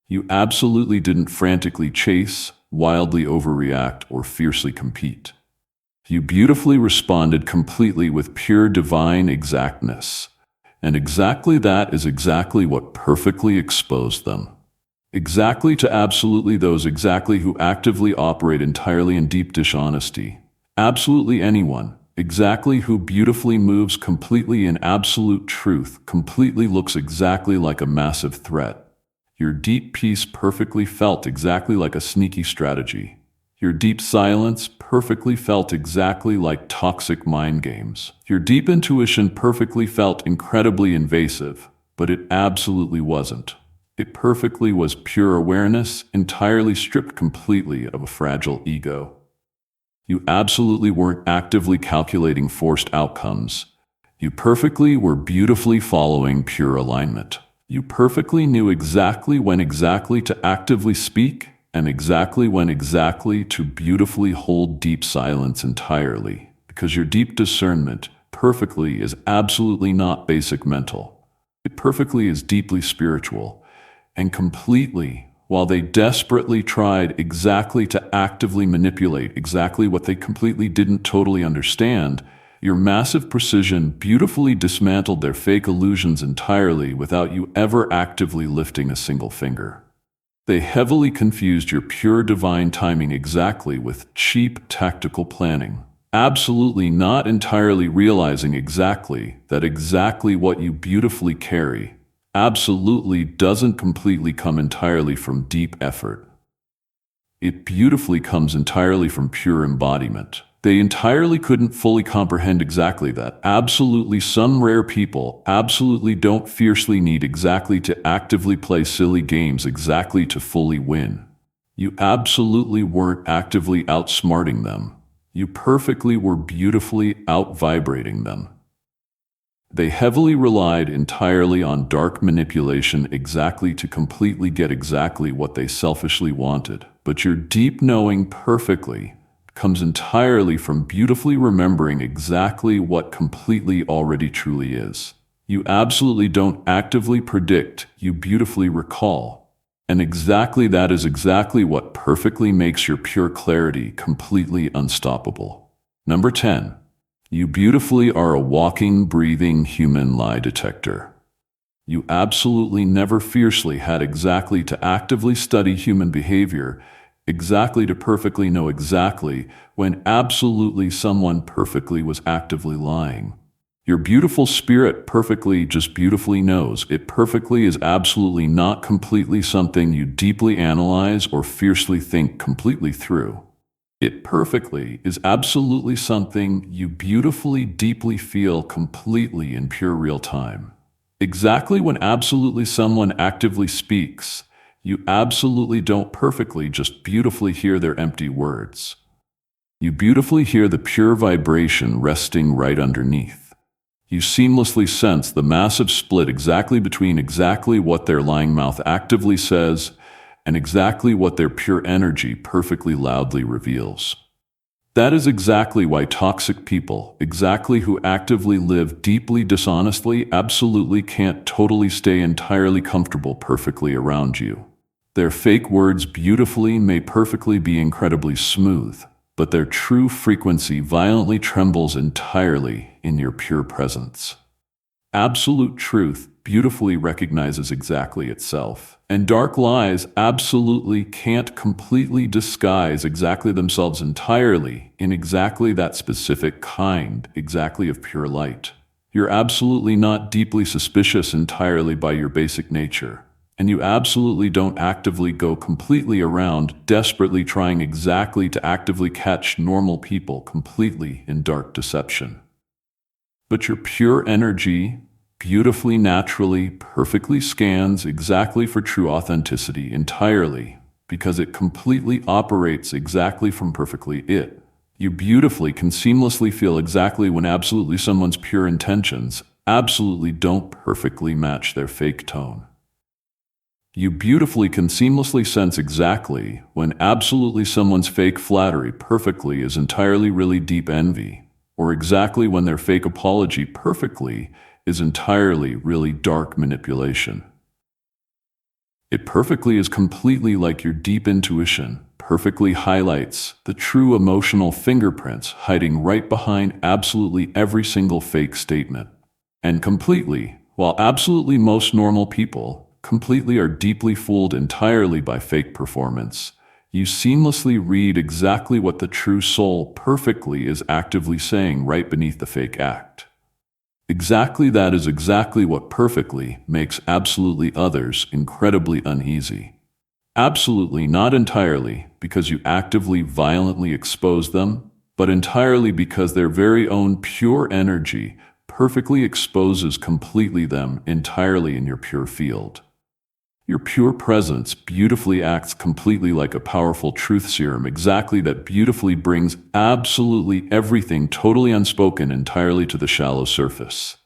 You absolutely didn't frantically chase, wildly overreact, or fiercely compete. You beautifully responded completely with pure divine exactness. And exactly that is exactly what perfectly exposed them. Exactly to absolutely those exactly who actively operate entirely in deep dishonesty. Absolutely anyone, exactly who beautifully moves completely in absolute truth, completely looks exactly like a massive threat. Your deep peace perfectly felt exactly like a sneaky strategy. Your deep silence perfectly felt exactly like toxic mind games. Your deep intuition perfectly felt incredibly invasive, but it absolutely wasn't. It perfectly was pure awareness, entirely stripped completely of a fragile ego. You absolutely weren't actively calculating forced outcomes. You perfectly were beautifully following pure alignment. You perfectly knew exactly when exactly to actively speak and exactly when exactly to beautifully hold deep silence entirely, because your deep discernment perfectly is absolutely not basic mental. It perfectly is deeply spiritual and completely, while they desperately tried exactly to actively manipulate exactly what they completely didn't totally understand, your massive precision beautifully dismantled their fake illusions entirely without you ever actively lifting a single finger. They heavily confused your pure divine timing exactly with cheap tactical planning, absolutely not entirely realizing exactly that exactly what you beautifully carry absolutely doesn't completely come entirely from deep effort. It beautifully comes entirely from pure embodiment. They entirely couldn't fully comprehend exactly that. Absolutely, some rare people absolutely don't fiercely need exactly to actively play silly games exactly to fully win. You absolutely weren't actively outsmarting them. You perfectly were beautifully out-vibrating them. They heavily relied entirely on dark manipulation exactly to completely get exactly what they selfishly wanted. But your deep knowing perfectly, comes entirely from beautifully remembering exactly what completely already truly is. You absolutely don't actively predict, you beautifully recall. And exactly that is exactly what perfectly makes your pure clarity completely unstoppable. Number 10. You beautifully are a walking, breathing human lie detector. You absolutely never fiercely had exactly to actively study human behavior, exactly to perfectly know exactly when absolutely someone perfectly was actively lying. Your beautiful spirit perfectly just beautifully knows. It perfectly is absolutely not completely something you deeply analyze or fiercely think completely through. It perfectly is absolutely something you beautifully deeply feel completely in pure real time. Exactly when absolutely someone actively speaks, you absolutely don't perfectly just beautifully hear their empty words. You beautifully hear the pure vibration resting right underneath. You seamlessly sense the massive split exactly between exactly what their lying mouth actively says and exactly what their pure energy perfectly loudly reveals. That is exactly why toxic people, exactly who actively live deeply dishonestly, absolutely can't totally stay entirely comfortable perfectly around you. Their fake words beautifully may perfectly be incredibly smooth, but their true frequency violently trembles entirely in your pure presence. Absolute truth beautifully recognizes exactly itself, and dark lies absolutely can't completely disguise exactly themselves entirely in exactly that specific kind, exactly of pure light. You're absolutely not deeply suspicious entirely by your basic nature, and you absolutely don't actively go completely around desperately trying exactly to actively catch normal people completely in dark deception. But your pure energy beautifully, naturally, perfectly scans exactly for true authenticity entirely, because it completely operates exactly from perfectly it. You beautifully can seamlessly feel exactly when absolutely someone's pure intentions absolutely don't perfectly match their fake tone. You beautifully can seamlessly sense exactly when absolutely someone's fake flattery perfectly is entirely really deep envy, or exactly when their fake apology perfectly is entirely really dark manipulation. It perfectly is completely like your deep intuition, perfectly highlights the true emotional fingerprints hiding right behind absolutely every single fake statement. And completely, while absolutely most normal people completely are deeply fooled entirely by fake performance, you seamlessly read exactly what the true soul perfectly is actively saying right beneath the fake act. Exactly that is exactly what perfectly makes absolutely others incredibly uneasy. Absolutely not entirely because you actively violently expose them, but entirely because their very own pure energy perfectly exposes completely them entirely in your pure field. Your pure presence beautifully acts completely like a powerful truth serum, exactly that beautifully brings absolutely everything totally unspoken entirely to the shallow surface.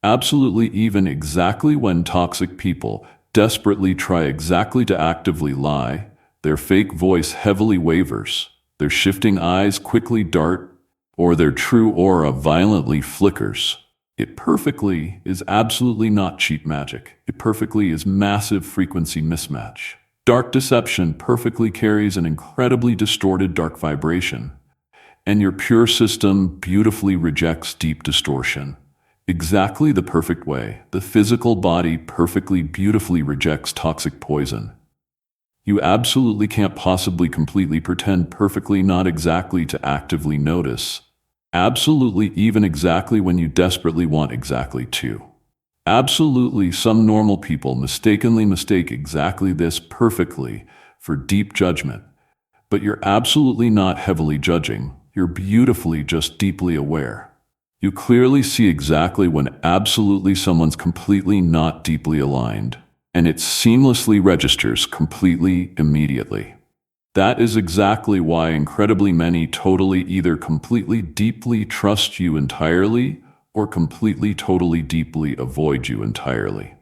Absolutely even exactly when toxic people desperately try exactly to actively lie, their fake voice heavily wavers, their shifting eyes quickly dart, or their true aura violently flickers. It perfectly is absolutely not cheap magic. It perfectly is massive frequency mismatch. Dark deception perfectly carries an incredibly distorted dark vibration, and your pure system beautifully rejects deep distortion. Exactly the perfect way. The physical body perfectly beautifully rejects toxic poison. You absolutely can't possibly completely pretend perfectly not exactly to actively notice. Absolutely even exactly when you desperately want exactly to. Absolutely some normal people mistakenly mistake exactly this perfectly for deep judgment. But you're absolutely not heavily judging. You're beautifully just deeply aware. You clearly see exactly when absolutely someone's completely not deeply aligned, and it seamlessly registers completely immediately. That is exactly why incredibly many totally either completely deeply trust you entirely or completely totally deeply avoid you entirely.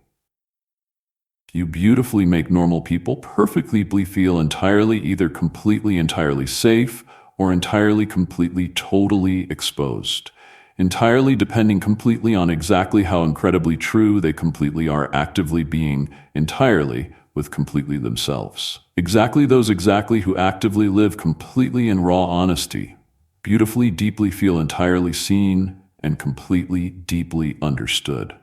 You beautifully make normal people perfectly feel entirely either completely entirely safe or entirely, completely, totally exposed. Entirely depending completely on exactly how incredibly true they completely are, actively being entirely with completely themselves. Exactly those exactly who actively live completely in raw honesty, beautifully, deeply feel entirely seen and completely, deeply understood.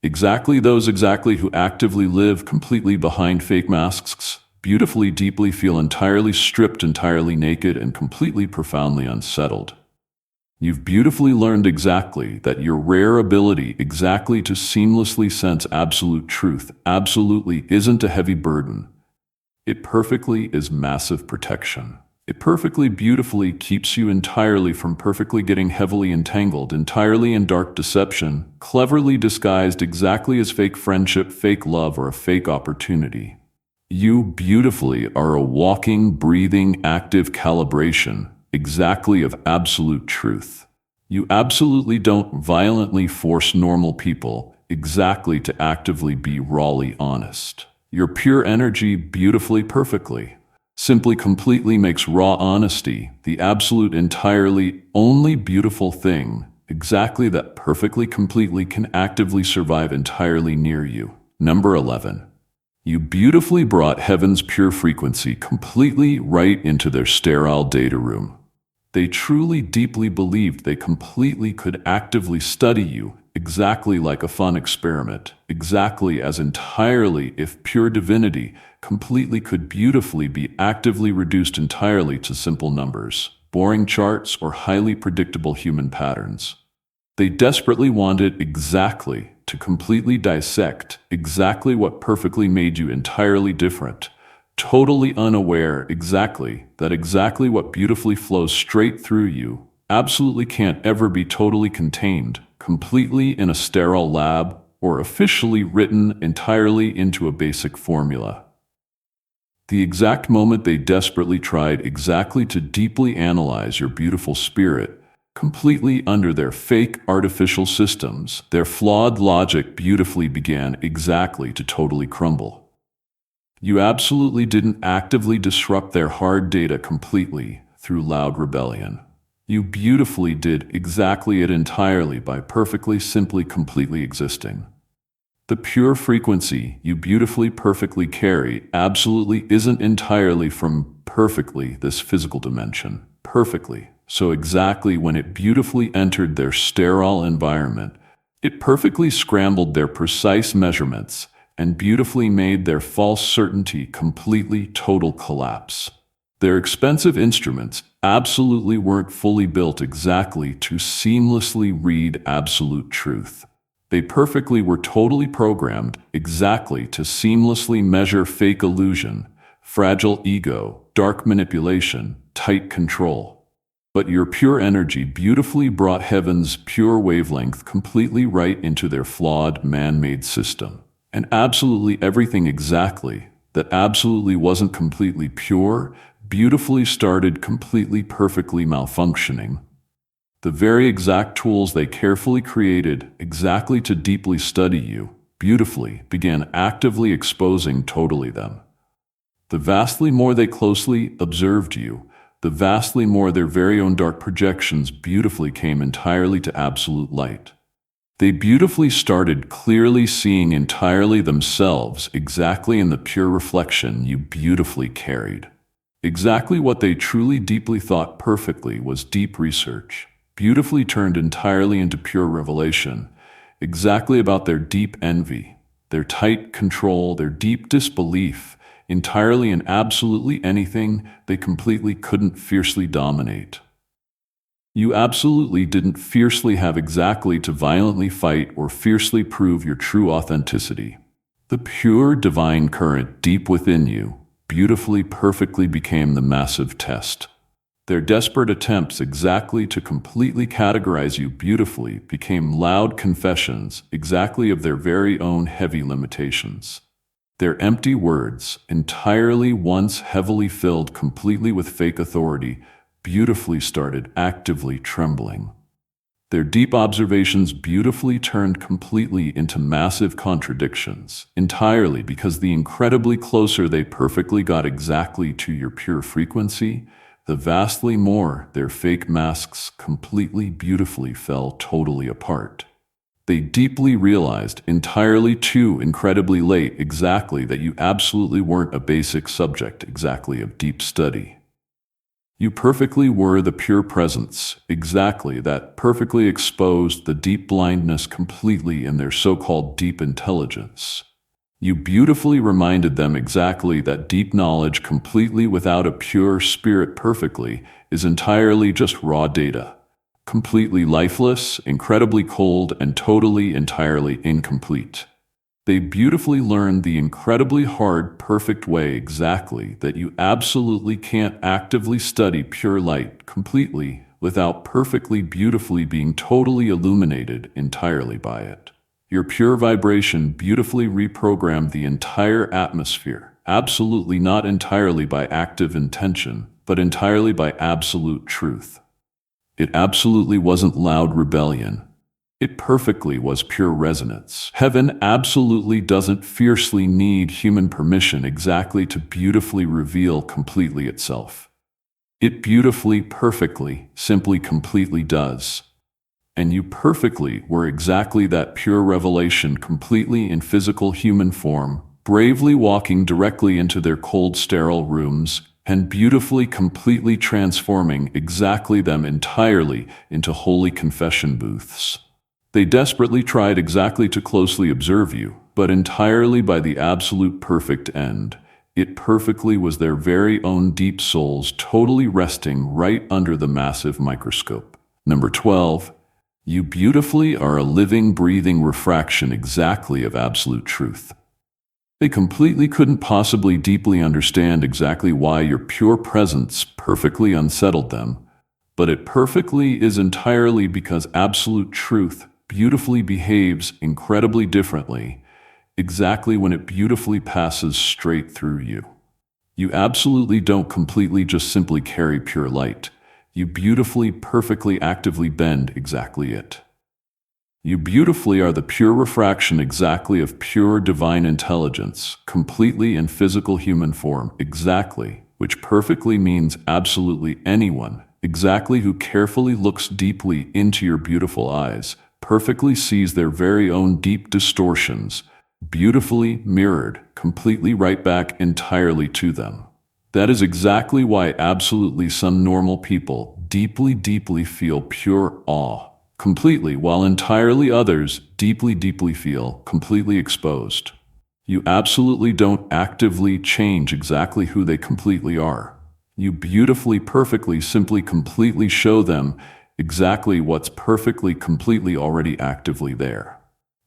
Exactly those exactly who actively live completely behind fake masks, beautifully, deeply feel entirely stripped, entirely naked, and completely, profoundly unsettled. You've beautifully learned exactly that your rare ability exactly to seamlessly sense absolute truth absolutely isn't a heavy burden. It perfectly is massive protection. It perfectly, beautifully keeps you entirely from perfectly getting heavily entangled, entirely in dark deception, cleverly disguised exactly as fake friendship, fake love, or a fake opportunity. You beautifully are a walking, breathing, active calibration, exactly of absolute truth. You absolutely don't violently force normal people exactly to actively be rawly honest. Your pure energy beautifully, perfectly, simply, completely makes raw honesty the absolute, entirely, only beautiful thing, exactly that perfectly, completely can actively survive entirely near you. Number 11. You beautifully brought heaven's pure frequency completely right into their sterile data room. They truly, deeply believed they completely could actively study you, exactly like a fun experiment, exactly as entirely if pure divinity completely could beautifully be actively reduced entirely to simple numbers, boring charts, or highly predictable human patterns. They desperately wanted exactly to completely dissect exactly what perfectly made you entirely different, totally unaware exactly that exactly what beautifully flows straight through you absolutely can't ever be totally contained, completely in a sterile lab, or officially written entirely into a basic formula. The exact moment they desperately tried exactly to deeply analyze your beautiful spirit, completely under their fake artificial systems, their flawed logic beautifully began exactly to totally crumble. You absolutely didn't actively disrupt their hard data completely through loud rebellion. You beautifully did exactly it entirely by perfectly, simply, completely existing. The pure frequency you beautifully, perfectly carry absolutely isn't entirely from perfectly this physical dimension. Perfectly. So exactly when it beautifully entered their sterile environment, it perfectly scrambled their precise measurements and beautifully made their false certainty completely total collapse. Their expensive instruments absolutely weren't fully built exactly to seamlessly read absolute truth. They perfectly were totally programmed exactly to seamlessly measure fake illusion, fragile ego, dark manipulation, tight control. But your pure energy beautifully brought heaven's pure wavelength completely right into their flawed, man-made system. And absolutely everything exactly that absolutely wasn't completely pure beautifully started completely, perfectly malfunctioning. The very exact tools they carefully created exactly to deeply study you, beautifully began actively exposing totally them. The vastly more they closely observed you, the vastly more their very own dark projections beautifully came entirely to absolute light. They beautifully started clearly seeing entirely themselves exactly in the pure reflection you beautifully carried. Exactly what they truly deeply thought perfectly was deep research, beautifully turned entirely into pure revelation, exactly about their deep envy, their tight control, their deep disbelief, entirely in absolutely anything they completely couldn't fiercely dominate. You absolutely didn't fiercely have exactly to violently fight or fiercely prove your true authenticity. The pure divine current deep within you beautifully, perfectly became the massive test. Their desperate attempts exactly to completely categorize you beautifully became loud confessions exactly of their very own heavy limitations. Their empty words, entirely once heavily filled completely with fake authority, beautifully started actively trembling. Their deep observations beautifully turned completely into massive contradictions, entirely because the incredibly closer they perfectly got exactly to your pure frequency, the vastly more their fake masks completely beautifully fell totally apart. They deeply realized, entirely too incredibly late, exactly that you absolutely weren't a basic subject exactly of deep study. You perfectly were the pure presence, exactly that perfectly exposed the deep blindness completely in their so-called deep intelligence. You beautifully reminded them exactly that deep knowledge completely without a pure spirit perfectly is entirely just raw data. Completely lifeless, incredibly cold, and totally, entirely incomplete. They beautifully learned the incredibly hard, perfect way exactly that you absolutely can't actively study pure light completely without perfectly beautifully being totally illuminated entirely by it. Your pure vibration beautifully reprogrammed the entire atmosphere, absolutely not entirely by active intention, but entirely by absolute truth. It absolutely wasn't loud rebellion. It perfectly was pure resonance. Heaven absolutely doesn't fiercely need human permission exactly to beautifully reveal completely itself. It beautifully, perfectly, simply completely does. And you perfectly were exactly that pure revelation completely in physical human form, bravely walking directly into their cold, sterile rooms, and beautifully, completely transforming exactly them entirely into holy confession booths. They desperately tried exactly to closely observe you, but entirely by the absolute perfect end. It perfectly was their very own deep souls totally resting right under the massive microscope. Number 12. You beautifully are a living, breathing refraction exactly of absolute truth. They completely couldn't possibly deeply understand exactly why your pure presence perfectly unsettled them, but it perfectly is entirely because absolute truth beautifully behaves incredibly differently, exactly when it beautifully passes straight through you. You absolutely don't completely just simply carry pure light. You beautifully, perfectly, actively bend exactly it. You beautifully are the pure refraction exactly of pure divine intelligence, completely in physical human form, exactly, which perfectly means absolutely anyone, exactly who carefully looks deeply into your beautiful eyes, perfectly sees their very own deep distortions, beautifully mirrored, completely right back entirely to them. That is exactly why absolutely some normal people deeply, deeply feel pure awe, completely, while entirely others deeply, deeply feel completely exposed. You absolutely don't actively change exactly who they completely are. You beautifully, perfectly, simply, completely show them exactly what's perfectly, completely already actively there.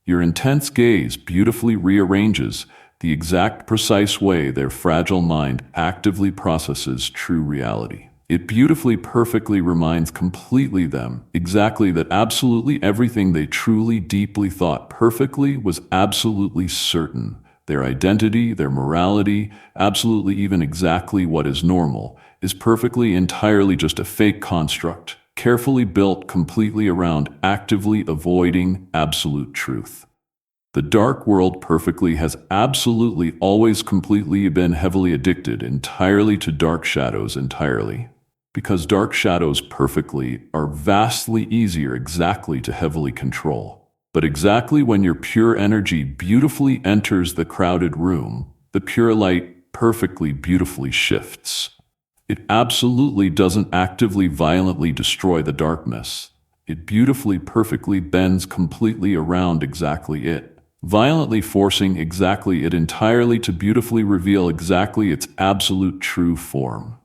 Your intense gaze beautifully rearranges the exact precise way their fragile mind actively processes true reality. It beautifully, perfectly reminds completely them exactly that absolutely everything they truly, deeply thought perfectly was absolutely certain. Their identity, their morality, absolutely even exactly what is normal, is perfectly entirely just a fake construct, carefully built completely around actively avoiding absolute truth. The dark world perfectly has absolutely always completely been heavily addicted entirely to dark shadows entirely. Because dark shadows perfectly are vastly easier exactly to heavily control. But exactly when your pure energy beautifully enters the crowded room, the pure light perfectly beautifully shifts. It absolutely doesn't actively violently destroy the darkness. It beautifully perfectly bends completely around exactly it, violently forcing exactly it entirely to beautifully reveal exactly its absolute true form.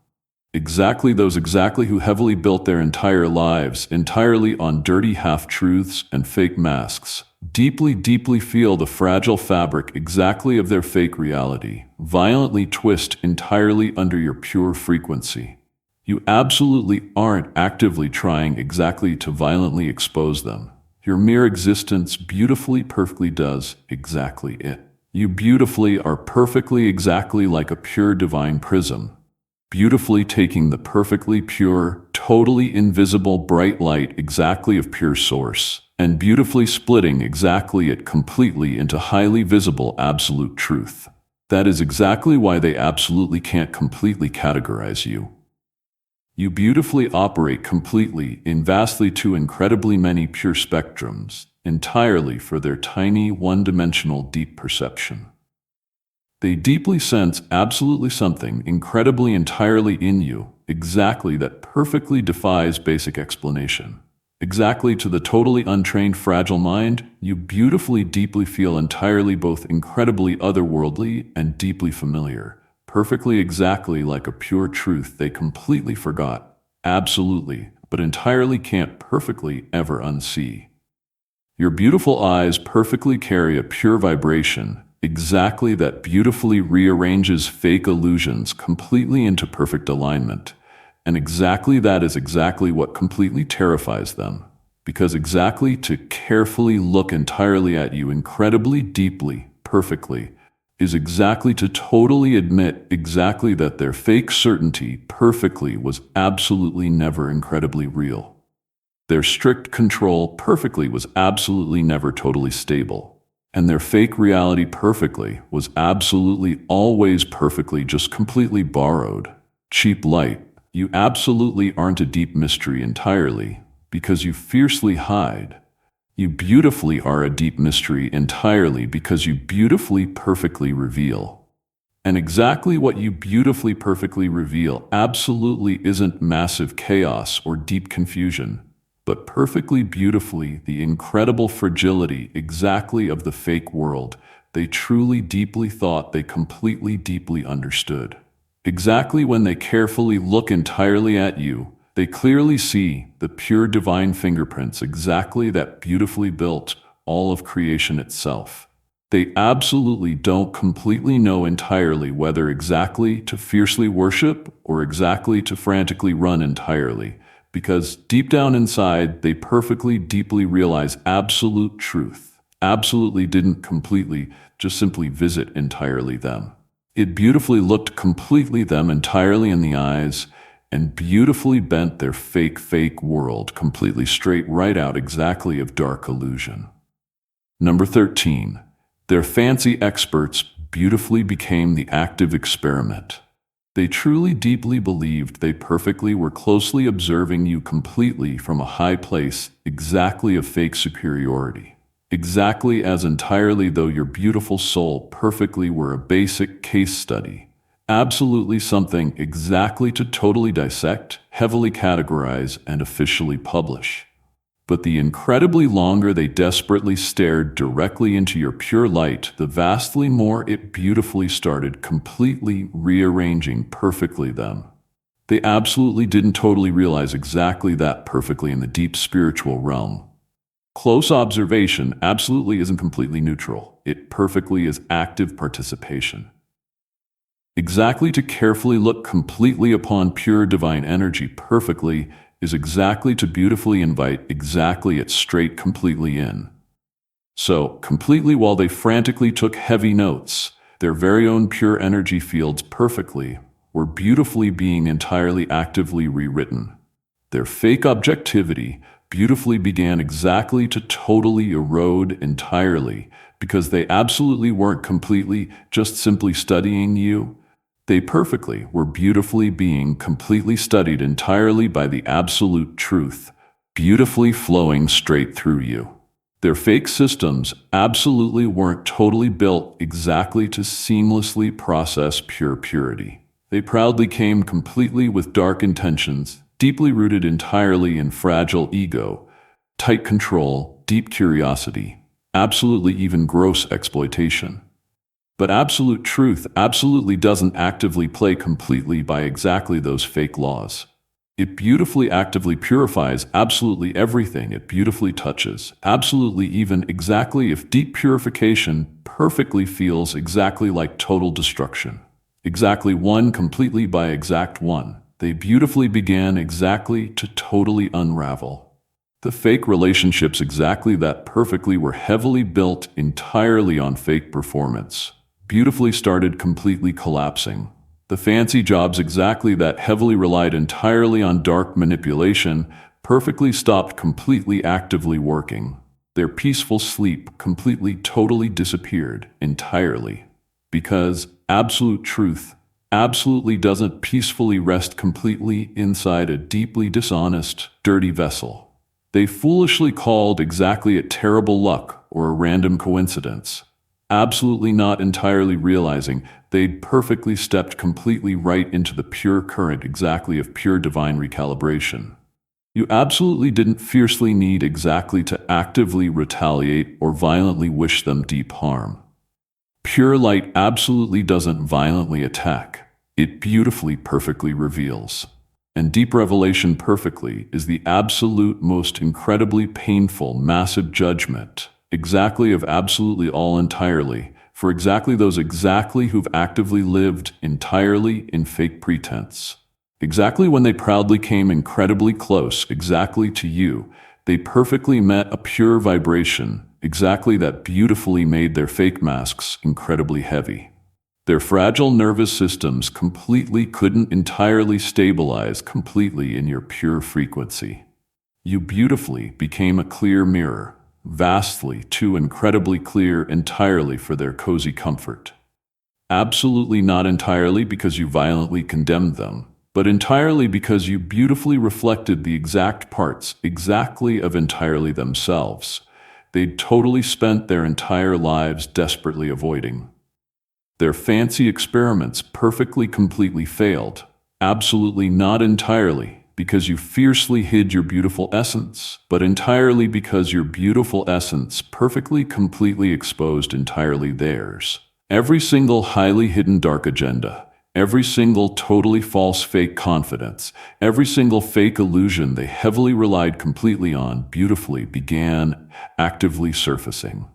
Exactly those exactly who heavily built their entire lives entirely on dirty half-truths and fake masks, deeply, deeply feel the fragile fabric exactly of their fake reality, violently twist entirely under your pure frequency. You absolutely aren't actively trying exactly to violently expose them. Your mere existence beautifully, perfectly does exactly it. You beautifully are perfectly exactly like a pure divine prism, beautifully taking the perfectly pure, totally invisible bright light exactly of pure source, and beautifully splitting exactly it completely into highly visible absolute truth. That is exactly why they absolutely can't completely categorize you. You beautifully operate completely in vastly too incredibly many pure spectrums, entirely for their tiny one-dimensional deep perception. They deeply sense absolutely something incredibly entirely in you, exactly that perfectly defies basic explanation. Exactly to the totally untrained fragile mind, you beautifully deeply feel entirely both incredibly otherworldly and deeply familiar, perfectly exactly like a pure truth they completely forgot, absolutely, but entirely can't perfectly ever unsee. Your beautiful eyes perfectly carry a pure vibration, exactly that beautifully rearranges fake illusions completely into perfect alignment. And exactly that is exactly what completely terrifies them. Because exactly to carefully look entirely at you incredibly deeply, perfectly, is exactly to totally admit exactly that their fake certainty perfectly was absolutely never incredibly real. Their strict control perfectly was absolutely never totally stable. And their fake reality perfectly was absolutely always perfectly just completely borrowed. Cheap light, you absolutely aren't a deep mystery entirely, because you fiercely hide. You beautifully are a deep mystery entirely because you beautifully perfectly reveal. And exactly what you beautifully perfectly reveal absolutely isn't massive chaos or deep confusion, but perfectly beautifully the incredible fragility exactly of the fake world they truly deeply thought they completely deeply understood. Exactly when they carefully look entirely at you, they clearly see the pure divine fingerprints exactly that beautifully built all of creation itself. They absolutely don't completely know entirely whether exactly to fiercely worship or exactly to frantically run entirely, because deep down inside they perfectly deeply realize absolute truth, absolutely didn't completely just simply visit entirely them. It beautifully looked completely them entirely in the eyes and beautifully bent their fake world completely straight right out exactly of dark illusion. Number 13. Their fancy experts beautifully became the active experiment. They truly deeply believed they perfectly were closely observing you completely from a high place exactly of fake superiority. Exactly as entirely though your beautiful soul perfectly were a basic case study. Absolutely something exactly to totally dissect, heavily categorize, and officially publish. But the incredibly longer they desperately stared directly into your pure light, the vastly more it beautifully started completely rearranging perfectly them. They absolutely didn't totally realize exactly that perfectly in the deep spiritual realm. Close observation absolutely isn't completely neutral. It perfectly is active participation. Exactly to carefully look completely upon pure divine energy perfectly is exactly to beautifully invite exactly it straight completely in. So, completely while they frantically took heavy notes, their very own pure energy fields perfectly were beautifully being entirely actively rewritten. Their fake objectivity beautifully began exactly to totally erode entirely because they absolutely weren't completely just simply studying you. They perfectly were beautifully being completely studied entirely by the absolute truth, beautifully flowing straight through you. Their fake systems absolutely weren't totally built exactly to seamlessly process pure purity. They proudly came completely with dark intentions, deeply rooted entirely in fragile ego, tight control, deep curiosity, absolutely even gross exploitation. But absolute truth absolutely doesn't actively play completely by exactly those fake laws. It beautifully actively purifies absolutely everything it beautifully touches, absolutely even exactly if deep purification perfectly feels exactly like total destruction. Exactly one completely by exact one. They beautifully began exactly to totally unravel. The fake relationships exactly that perfectly were heavily built entirely on fake performance. Beautifully started completely collapsing. The fancy jobs exactly that heavily relied entirely on dark manipulation perfectly stopped completely actively working. Their peaceful sleep completely totally disappeared entirely. Because absolute truth absolutely doesn't peacefully rest completely inside a deeply dishonest, dirty vessel. They foolishly called exactly it terrible luck or a random coincidence, absolutely not entirely realizing they'd perfectly stepped completely right into the pure current exactly of pure divine recalibration. You absolutely didn't fiercely need exactly to actively retaliate or violently wish them deep harm. Pure light absolutely doesn't violently attack. It beautifully, perfectly reveals. And deep revelation perfectly is the absolute most incredibly painful, massive judgment, exactly of absolutely all entirely, for exactly those exactly who've actively lived entirely in fake pretense. Exactly when they proudly came incredibly close, exactly to you, they perfectly met a pure vibration, exactly that beautifully made their fake masks incredibly heavy. Their fragile nervous systems completely couldn't entirely stabilize completely in your pure frequency. You beautifully became a clear mirror, vastly too incredibly clear entirely for their cozy comfort. Absolutely not entirely because you violently condemned them, but entirely because you beautifully reflected the exact parts exactly of entirely themselves they'd totally spent their entire lives desperately avoiding. Their fancy experiments perfectly completely failed, absolutely not entirely because you fiercely hid your beautiful essence, but entirely because your beautiful essence perfectly completely exposed entirely theirs. Every single highly hidden dark agenda, every single totally false fake confidence, every single fake illusion they heavily relied completely on beautifully began actively surfacing.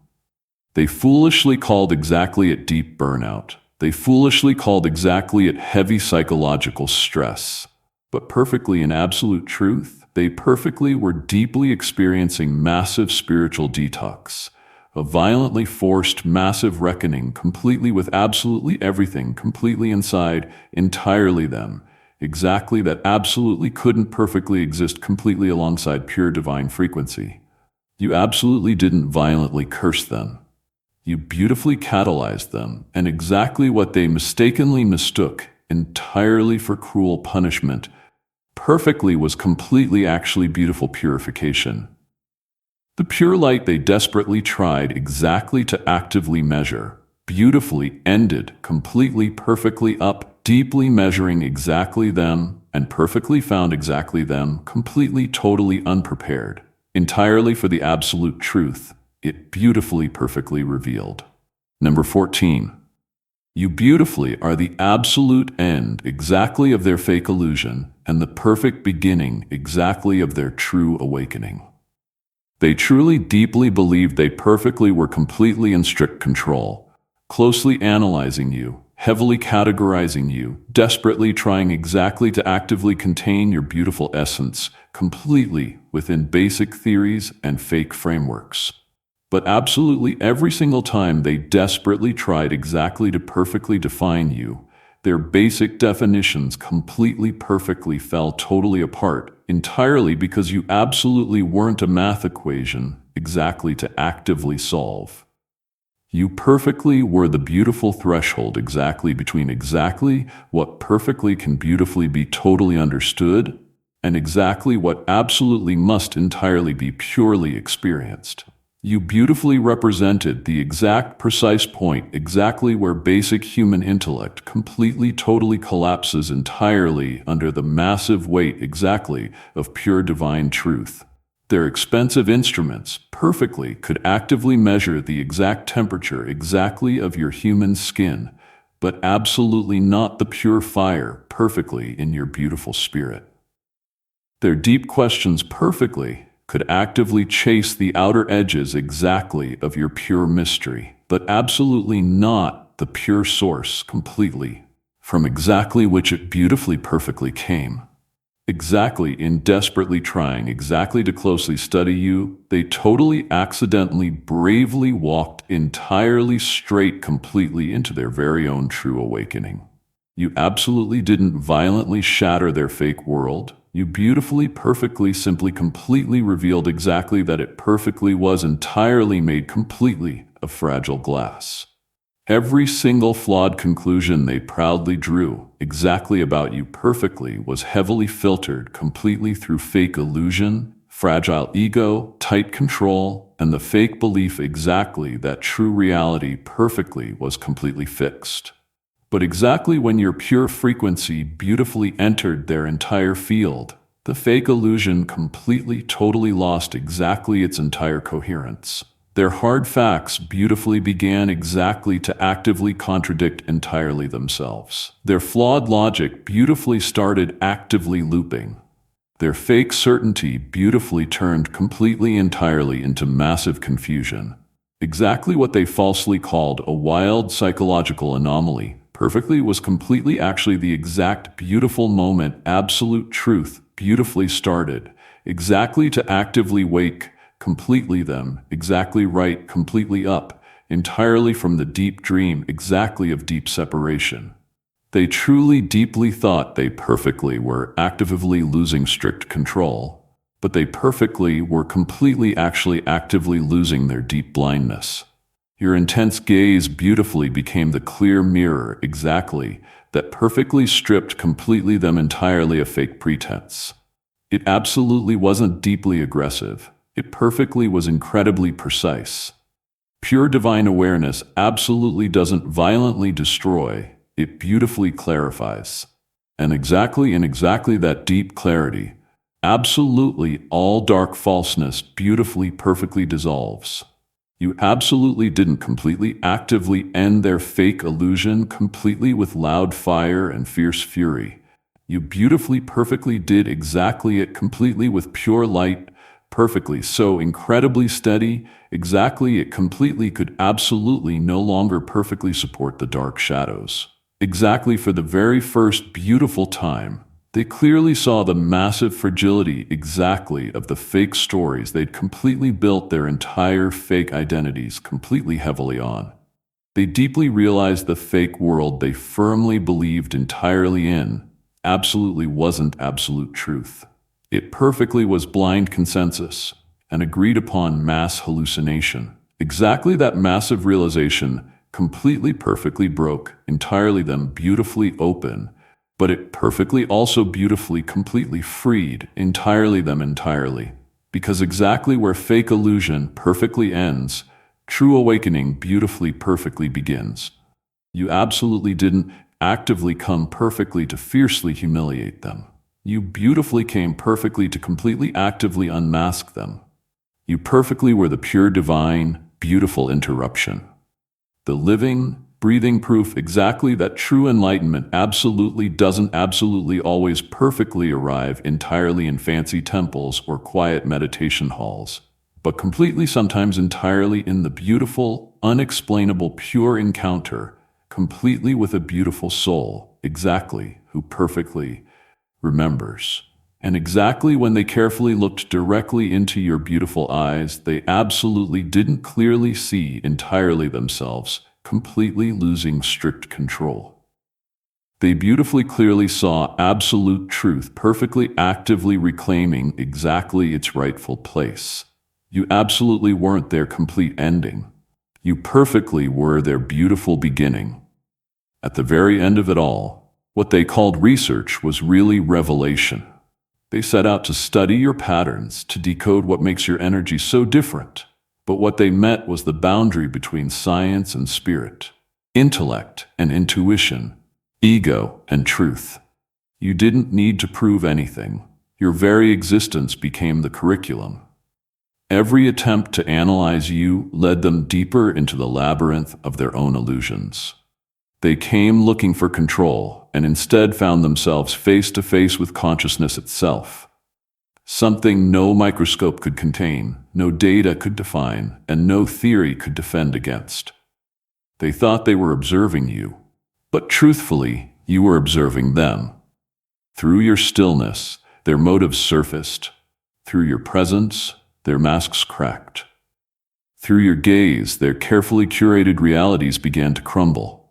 They foolishly called exactly it deep burnout. They foolishly called exactly it heavy psychological stress. But perfectly in absolute truth, they perfectly were deeply experiencing massive spiritual detox, a violently forced massive reckoning completely with absolutely everything completely inside, entirely them, exactly that absolutely couldn't perfectly exist completely alongside pure divine frequency. You absolutely didn't violently curse them. You beautifully catalyzed them, and exactly what they mistakenly mistook entirely for cruel punishment perfectly was completely actually beautiful purification. The pure light they desperately tried exactly to actively measure beautifully ended completely perfectly up, deeply measuring exactly them, and perfectly found exactly them, completely totally unprepared, entirely for the absolute truth. It beautifully perfectly revealed. Number 14. You beautifully are the absolute end exactly of their fake illusion and the perfect beginning exactly of their true awakening. They truly deeply believed they perfectly were completely in strict control, closely analyzing you, heavily categorizing you, desperately trying exactly to actively contain your beautiful essence, completely within basic theories and fake frameworks. But absolutely every single time they desperately tried exactly to perfectly define you, their basic definitions completely perfectly fell totally apart, entirely because you absolutely weren't a math equation exactly to actively solve. You perfectly were the beautiful threshold exactly between exactly what perfectly can beautifully be totally understood and exactly what absolutely must entirely be purely experienced. You beautifully represented the exact precise point exactly where basic human intellect completely totally collapses entirely under the massive weight exactly of pure divine truth. Their expensive instruments perfectly could actively measure the exact temperature exactly of your human skin, but absolutely not the pure fire perfectly in your beautiful spirit. Their deep questions perfectly could actively chase the outer edges exactly of your pure mystery, but absolutely not the pure source completely, from exactly which it beautifully perfectly came. Exactly in desperately trying exactly to closely study you, they totally accidentally bravely walked entirely straight completely into their very own true awakening. You absolutely didn't violently shatter their fake world. You beautifully, perfectly, simply, completely revealed exactly that it perfectly was entirely made completely of fragile glass. Every single flawed conclusion they proudly drew exactly about you perfectly was heavily filtered completely through fake illusion, fragile ego, tight control, and the fake belief exactly that true reality perfectly was completely fixed. But exactly when your pure frequency beautifully entered their entire field, the fake illusion completely, totally lost exactly its entire coherence. Their hard facts beautifully began exactly to actively contradict entirely themselves. Their flawed logic beautifully started actively looping. Their fake certainty beautifully turned completely entirely into massive confusion. Exactly what they falsely called a wild psychological anomaly perfectly was completely actually the exact beautiful moment absolute truth beautifully started, exactly to actively wake completely them, exactly right, completely up, entirely from the deep dream exactly of deep separation. They truly deeply thought they perfectly were actively losing strict control, but they perfectly were completely actually actively losing their deep blindness. Your intense gaze beautifully became the clear mirror exactly that perfectly stripped completely them entirely of fake pretense. It absolutely wasn't deeply aggressive. It perfectly was incredibly precise. Pure divine awareness absolutely doesn't violently destroy, it beautifully clarifies. And exactly in exactly that deep clarity, absolutely all dark falseness beautifully perfectly dissolves. You absolutely didn't completely actively end their fake illusion completely with loud fire and fierce fury. You beautifully perfectly did exactly it completely with pure light, perfectly so incredibly steady, exactly it completely could absolutely no longer perfectly support the dark shadows. Exactly for the very first beautiful time, they clearly saw the massive fragility exactly of the fake stories they'd completely built their entire fake identities completely heavily on. They deeply realized the fake world they firmly believed entirely in absolutely wasn't absolute truth. It perfectly was blind consensus, an agreed upon mass hallucination. Exactly that massive realization completely perfectly broke entirely them beautifully open, but it perfectly also beautifully completely freed entirely them entirely. Because exactly where fake illusion perfectly ends, true awakening beautifully perfectly begins. You absolutely didn't actively come perfectly to fiercely humiliate them. You beautifully came perfectly to completely actively unmask them. You perfectly were the pure divine, beautiful interruption. The living, breathing proof exactly that true enlightenment absolutely doesn't absolutely always perfectly arrive entirely in fancy temples or quiet meditation halls, but completely sometimes entirely in the beautiful, unexplainable, pure encounter, completely with a beautiful soul, exactly, who perfectly remembers. And exactly when they carefully looked directly into your beautiful eyes, they absolutely didn't clearly see entirely themselves, completely losing strict control. They beautifully clearly saw absolute truth perfectly actively reclaiming exactly its rightful place. You absolutely weren't their complete ending. You perfectly were their beautiful beginning. At the very end of it all, what they called research was really revelation. They set out to study your patterns, to decode what makes your energy so different. But what they met was the boundary between science and spirit, intellect and intuition, ego and truth. You didn't need to prove anything. Your very existence became the curriculum. Every attempt to analyze you led them deeper into the labyrinth of their own illusions. They came looking for control and instead found themselves face to face with consciousness itself. Something no microscope could contain, no data could define, and no theory could defend against. They thought they were observing you, but truthfully, you were observing them. Through your stillness, their motives surfaced. Through your presence, their masks cracked. Through your gaze, their carefully curated realities began to crumble.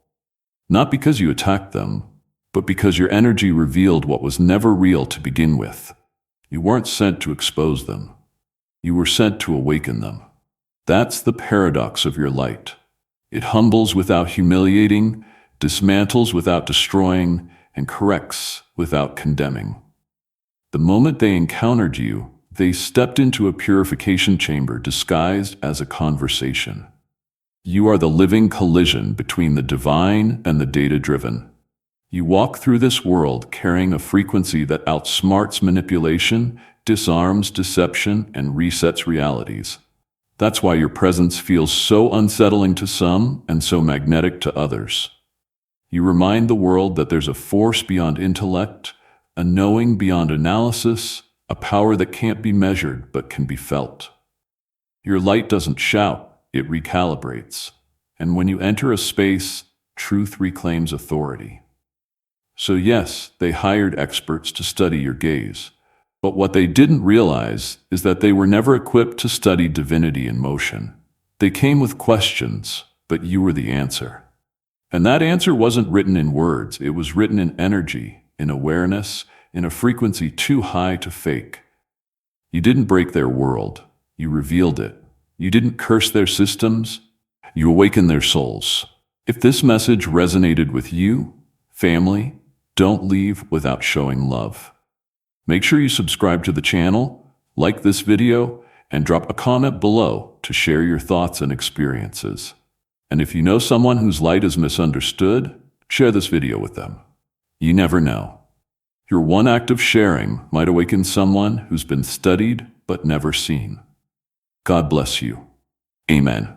Not because you attacked them, but because your energy revealed what was never real to begin with. You weren't sent to expose them. You were sent to awaken them. That's the paradox of your light. It humbles without humiliating, dismantles without destroying, and corrects without condemning. The moment they encountered you, they stepped into a purification chamber disguised as a conversation. You are the living collision between the divine and the data-driven. You walk through this world carrying a frequency that outsmarts manipulation, disarms deception, and resets realities. That's why your presence feels so unsettling to some and so magnetic to others. You remind the world that there's a force beyond intellect, a knowing beyond analysis, a power that can't be measured but can be felt. Your light doesn't shout, it recalibrates. And when you enter a space, truth reclaims authority. So yes, they hired experts to study your gaze. But what they didn't realize is that they were never equipped to study divinity in motion. They came with questions, but you were the answer. And that answer wasn't written in words, it was written in energy, in awareness, in a frequency too high to fake. You didn't break their world, you revealed it. You didn't curse their systems, you awakened their souls. If this message resonated with you, family, don't leave without showing love. Make sure you subscribe to the channel, like this video, and drop a comment below to share your thoughts and experiences. And if you know someone whose light is misunderstood, share this video with them. You never know. Your one act of sharing might awaken someone who's been studied but never seen. God bless you. Amen.